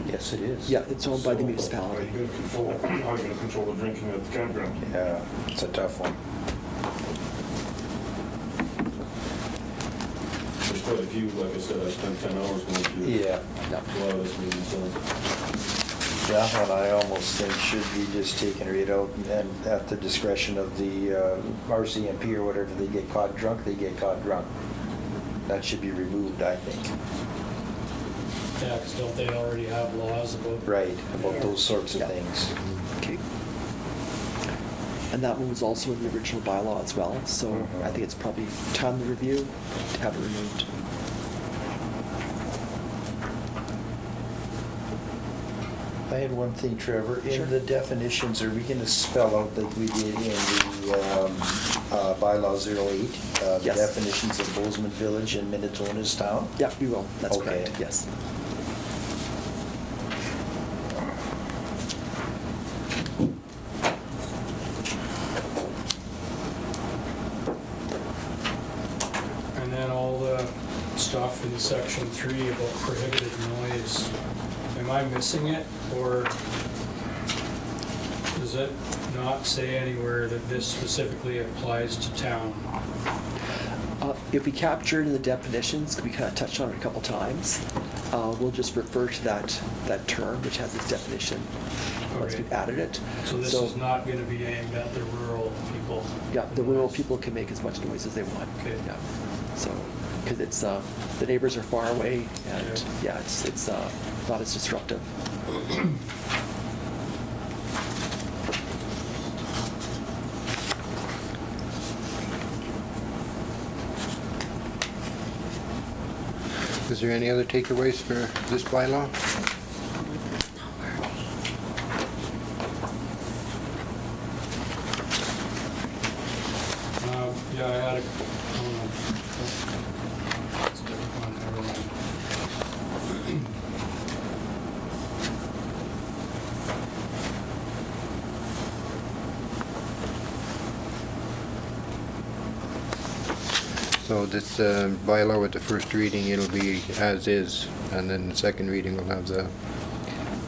Speaker 3: Yes, it is.
Speaker 2: Yeah, it's owned by the
Speaker 5: So,
Speaker 2: municipality.
Speaker 5: How are you gonna control the drinking at the campground?
Speaker 3: Yeah, it's a tough one.
Speaker 5: There's quite a few, like I said, I spent 10 hours going through
Speaker 3: Yeah.
Speaker 5: a lot of this meeting, so.
Speaker 3: That one I almost think should be just taken right out and at the discretion of the RCMP or whatever. They get caught drunk, they get caught drunk. That should be removed, I think.
Speaker 7: Yeah, 'cause don't they already have laws about?
Speaker 3: Right, about those sorts of
Speaker 2: Yeah.
Speaker 3: things.
Speaker 2: Okay. And that one was also in the original bylaw as well, so I think it's probably time to review to have it removed.
Speaker 3: I had one thing, Trevor.
Speaker 2: Sure.
Speaker 3: In the definitions, are we gonna spell out like we did in the bylaw 08? The
Speaker 2: Yes.
Speaker 3: definitions of Bowsman Village and Minitonas Town?
Speaker 2: Yeah, we will, that's
Speaker 3: Okay.
Speaker 2: correct, yes.
Speaker 7: And then all the stuff in section 3 about prohibited noise. Am I missing it, or does it not say anywhere that this specifically applies to town?
Speaker 2: If we capture it in the definitions, we kind of touched on it a couple times, we'll just refer to that term, which has its definition, once
Speaker 7: Okay.
Speaker 2: we've added it.
Speaker 7: So this is not going to be aimed at the rural people?
Speaker 2: Yeah, the rural people can make as much noise as they want.
Speaker 7: Okay.
Speaker 2: Yeah. So, because it's, the neighbors are far away, and, yeah, it's not as disruptive.
Speaker 1: Is there any other takeaways for this bylaw?
Speaker 7: Yeah, I had a, it's a different one, never mind.
Speaker 1: So this bylaw with the first reading, it'll be as is, and then the second reading will have the,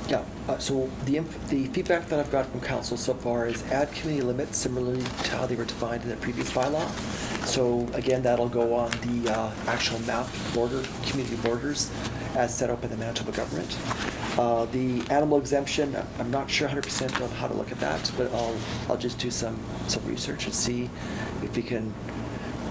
Speaker 2: Yeah, so the feedback that I've got from council so far is add community limits similarly to how they were defined in the previous bylaw. So again, that'll go on the actual map border, community borders, as set up in the Manitoba government. The animal exemption, I'm not sure 100% on how to look at that, but I'll just do some research and see if we can.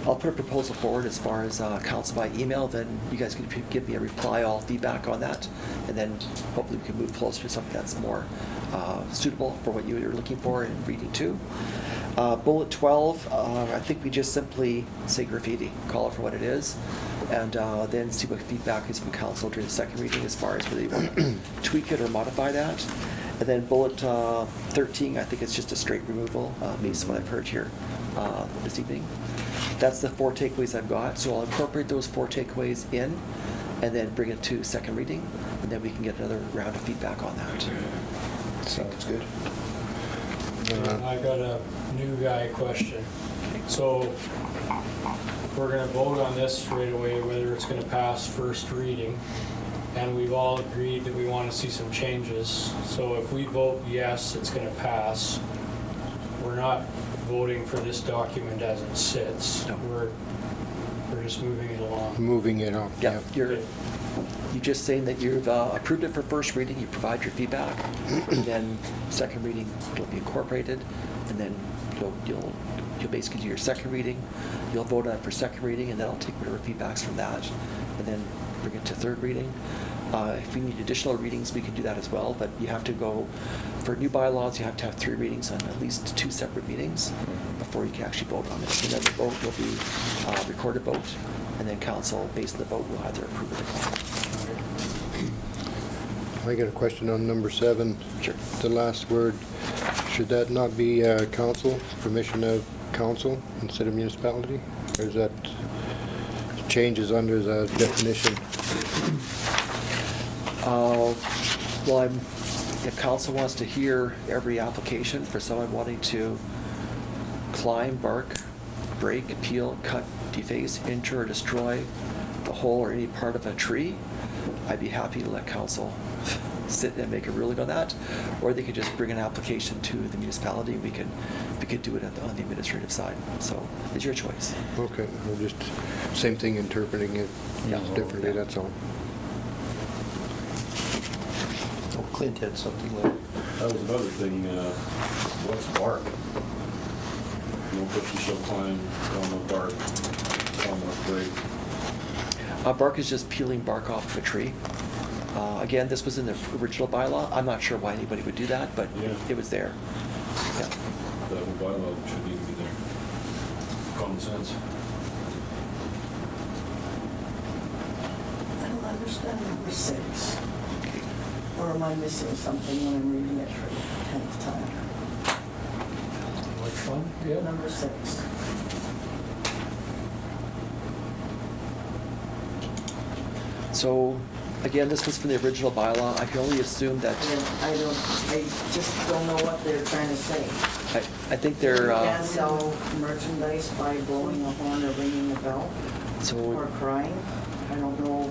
Speaker 2: I'll put a proposal forward as far as council by email, then you guys can give me a reply, all feedback on that, and then hopefully we can move closer to something that's more suitable for what you're looking for in reading 2. Bullet 12, I think we just simply say graffiti, call it for what it is, and then see what feedback is from council during the second reading as far as whether you want to tweak it or modify that. And then bullet 13, I think it's just a straight removal, based on what I've heard here this evening. That's the 4 takeaways I've got, so I'll incorporate those 4 takeaways in and then bring it to second reading, and then we can get another round of feedback on that.
Speaker 3: Sounds good.
Speaker 7: I got a new guy question. So we're gonna vote on this right away, whether it's gonna pass first reading, and we've all agreed that we wanna see some changes. So if we vote yes, it's gonna pass, we're not voting for this document as it sits.
Speaker 2: No.
Speaker 7: We're just moving it along.
Speaker 1: moving it up.
Speaker 2: Yeah, you're just saying that you've approved it for first reading, you provide your feedback, and then second reading, it'll be incorporated, and then you'll basically do your second reading, you'll vote on it for second reading, and then I'll take whatever feedbacks from that, and then bring it to third reading. If we need additional readings, we can do that as well, but you have to go, for new bylaws, you have to have 3 readings on at least 2 separate meetings before you can actually vote on it. And then the vote will be a recorded vote, and then council, based on the vote, will either approve or decline.
Speaker 1: I got a question on number 7.
Speaker 2: Sure.
Speaker 1: The last word, should that not be council, permission of council instead of municipality? Or is that changes under the definition?
Speaker 2: Well, if council wants to hear every application for someone wanting to climb, bark, break, peel, cut, deface, injure, or destroy the whole or any part of a tree, I'd be happy to let council sit and make a ruling on that, or they could just bring an application to the municipality. We could do it on the administrative side. So it's your choice.
Speaker 1: Okay, we're just, same thing, interpreting it
Speaker 2: Yeah.
Speaker 1: differently,
Speaker 2: Yeah.
Speaker 1: that's all.
Speaker 3: Oh, Clint had something like.
Speaker 5: That was another thing, what's bark? No cookie shall climb, no bark, no break.
Speaker 2: Bark is just peeling bark off of a tree. Again, this was in the original bylaw. I'm not sure why anybody would do that, but
Speaker 5: Yeah.
Speaker 2: it was there. Yeah.
Speaker 5: That whole bylaw should even be there. Common sense.
Speaker 8: I don't understand number 6. Or am I missing something when I'm reading it for the 10th time?
Speaker 7: Which one? Yeah.
Speaker 8: Number 6.
Speaker 2: So, again, this was from the original bylaw. I can only assume that,
Speaker 8: I just don't know what they're trying to say.
Speaker 2: I think they're,
Speaker 8: You can't sell merchandise by blowing a horn or ringing a bell or
Speaker 2: so,
Speaker 8: crying. I don't know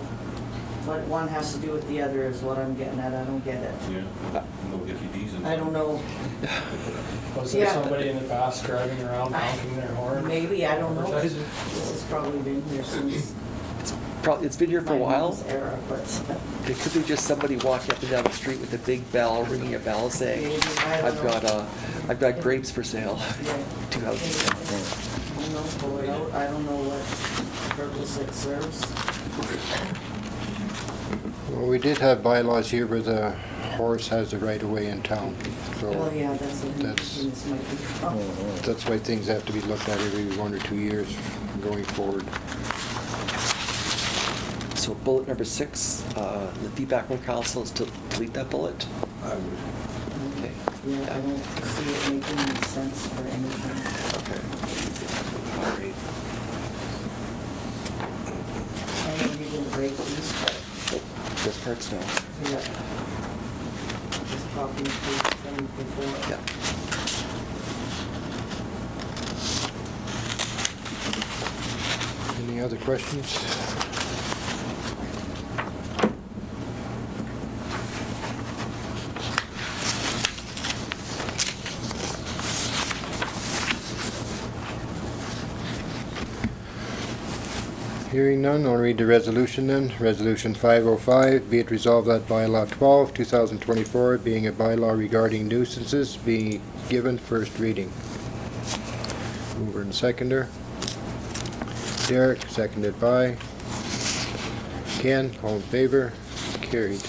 Speaker 8: what one has to do with the other is what I'm getting at. I don't get it.
Speaker 5: Yeah, no Vicky D's in
Speaker 8: I don't know.
Speaker 7: Was there
Speaker 8: Yeah.
Speaker 7: somebody in the past driving around honking their horn?
Speaker 8: Maybe, I don't know.
Speaker 7: Advertising?
Speaker 8: This has probably been here since
Speaker 2: it's been here for a
Speaker 8: my
Speaker 2: while.
Speaker 8: mom's era, but
Speaker 2: It could be just somebody walking up and down the street with a big bell, ringing a bell saying,
Speaker 8: maybe, I don't know.
Speaker 2: I've got grapes for sale.
Speaker 8: Yeah.
Speaker 2: 2 houses.
Speaker 8: I don't know, pull it out. I don't know what purpose it serves.
Speaker 1: Well, we did have bylaws here where the horse has the right of way in town,
Speaker 8: Well,
Speaker 1: so
Speaker 8: yeah, that's what
Speaker 1: That's-
Speaker 8: this might be from.
Speaker 1: that's why things have to be looked at every 1 or 2 years going forward.
Speaker 2: So bullet number 6, the feedback from council is to delete that bullet.
Speaker 5: I would.
Speaker 2: Okay.
Speaker 8: Yeah, I don't see it making any sense for anything.
Speaker 2: Okay. All right.
Speaker 8: I know you didn't break these, but
Speaker 2: This part's no.
Speaker 8: yeah. Just copy and paste them before.
Speaker 2: Yeah.
Speaker 1: Any other questions? Hearing none, I'll read the resolution then. Resolution 505, be it resolved that bylaw 12, 2024, being a bylaw regarding nuisances, being given first reading. Mover and seconder. Derek, seconded by Ken, all in favor, carried.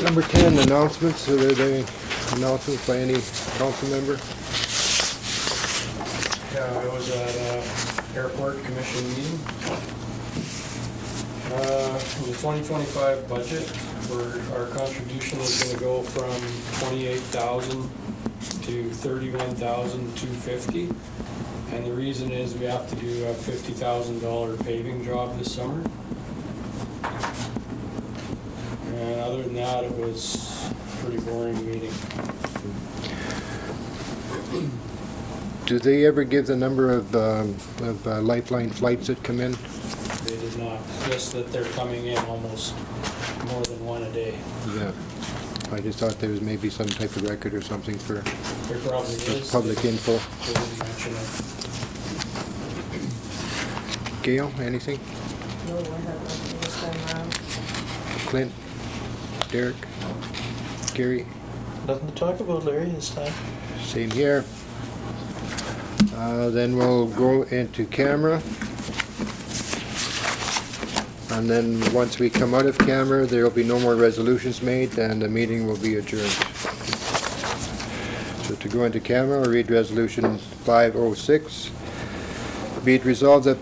Speaker 1: Number 10, announcements. Are there any announcements by any council member?
Speaker 7: Yeah, I was at airport commission meeting. In the 2025 budget, our contribution is going to go from 28,000 to 31,250. And the reason is we have to do a $50,000 paving job this summer. And other than that, it was a pretty boring meeting.
Speaker 1: Do they ever give the number of Lifeline flights that come in?
Speaker 7: They did not, just that they're coming in almost more than one a day.
Speaker 1: Yeah. I just thought there was maybe some type of record or something for
Speaker 7: There probably is.
Speaker 1: public info.
Speaker 7: They didn't mention it.
Speaker 1: Gail, anything?
Speaker 8: No, I have nothing this time around.
Speaker 1: Clint? Derek? Gary?
Speaker 3: Nothing to talk about, Larry, this time.
Speaker 1: Same here. Then we'll go into camera. And then once we come out of camera, there will be no more resolutions made and the meeting will be adjourned. So to go into camera, I'll read resolution 506. Be it resolved that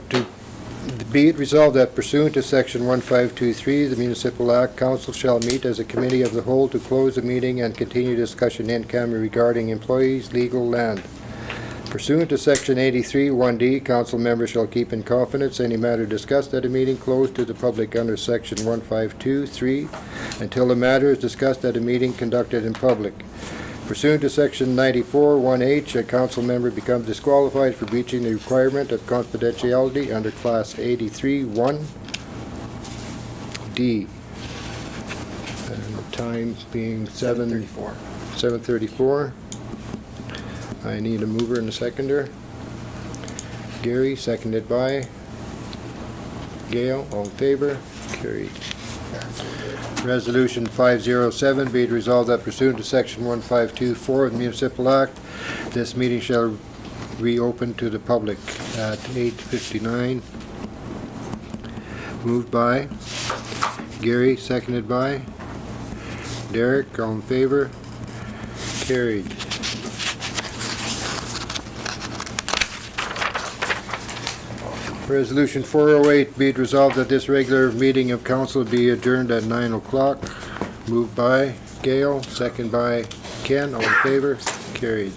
Speaker 1: pursuant to section 1523, the Municipal Act, council shall meet as a committee of the whole to close the meeting and continue discussion in camera regarding employees' legal land. Pursuant to section 83, 1D, council members shall keep in confidence any matter discussed at a meeting closed to the public under section 152(3) until the matter is discussed at a meeting conducted in public. Pursuant to section 94, 1H, a council member becomes disqualified for breaching the requirement of confidentiality under class 83, 1D. And the time being
Speaker 2: 7:34.
Speaker 1: 7:34. I need a mover and a seconder. Gary, seconded by Gail, all in favor, carried. Resolution 507, be it resolved that pursuant to section 1524 of the Municipal Act, this meeting shall reopen to the public at 8:59. Moved by Gary, seconded by Derek, all in favor, Carried. Resolution 408, be it resolved that this regular meeting of council be adjourned at 9 o'clock. Moved by Gail, second by Ken, all in favor? Carried.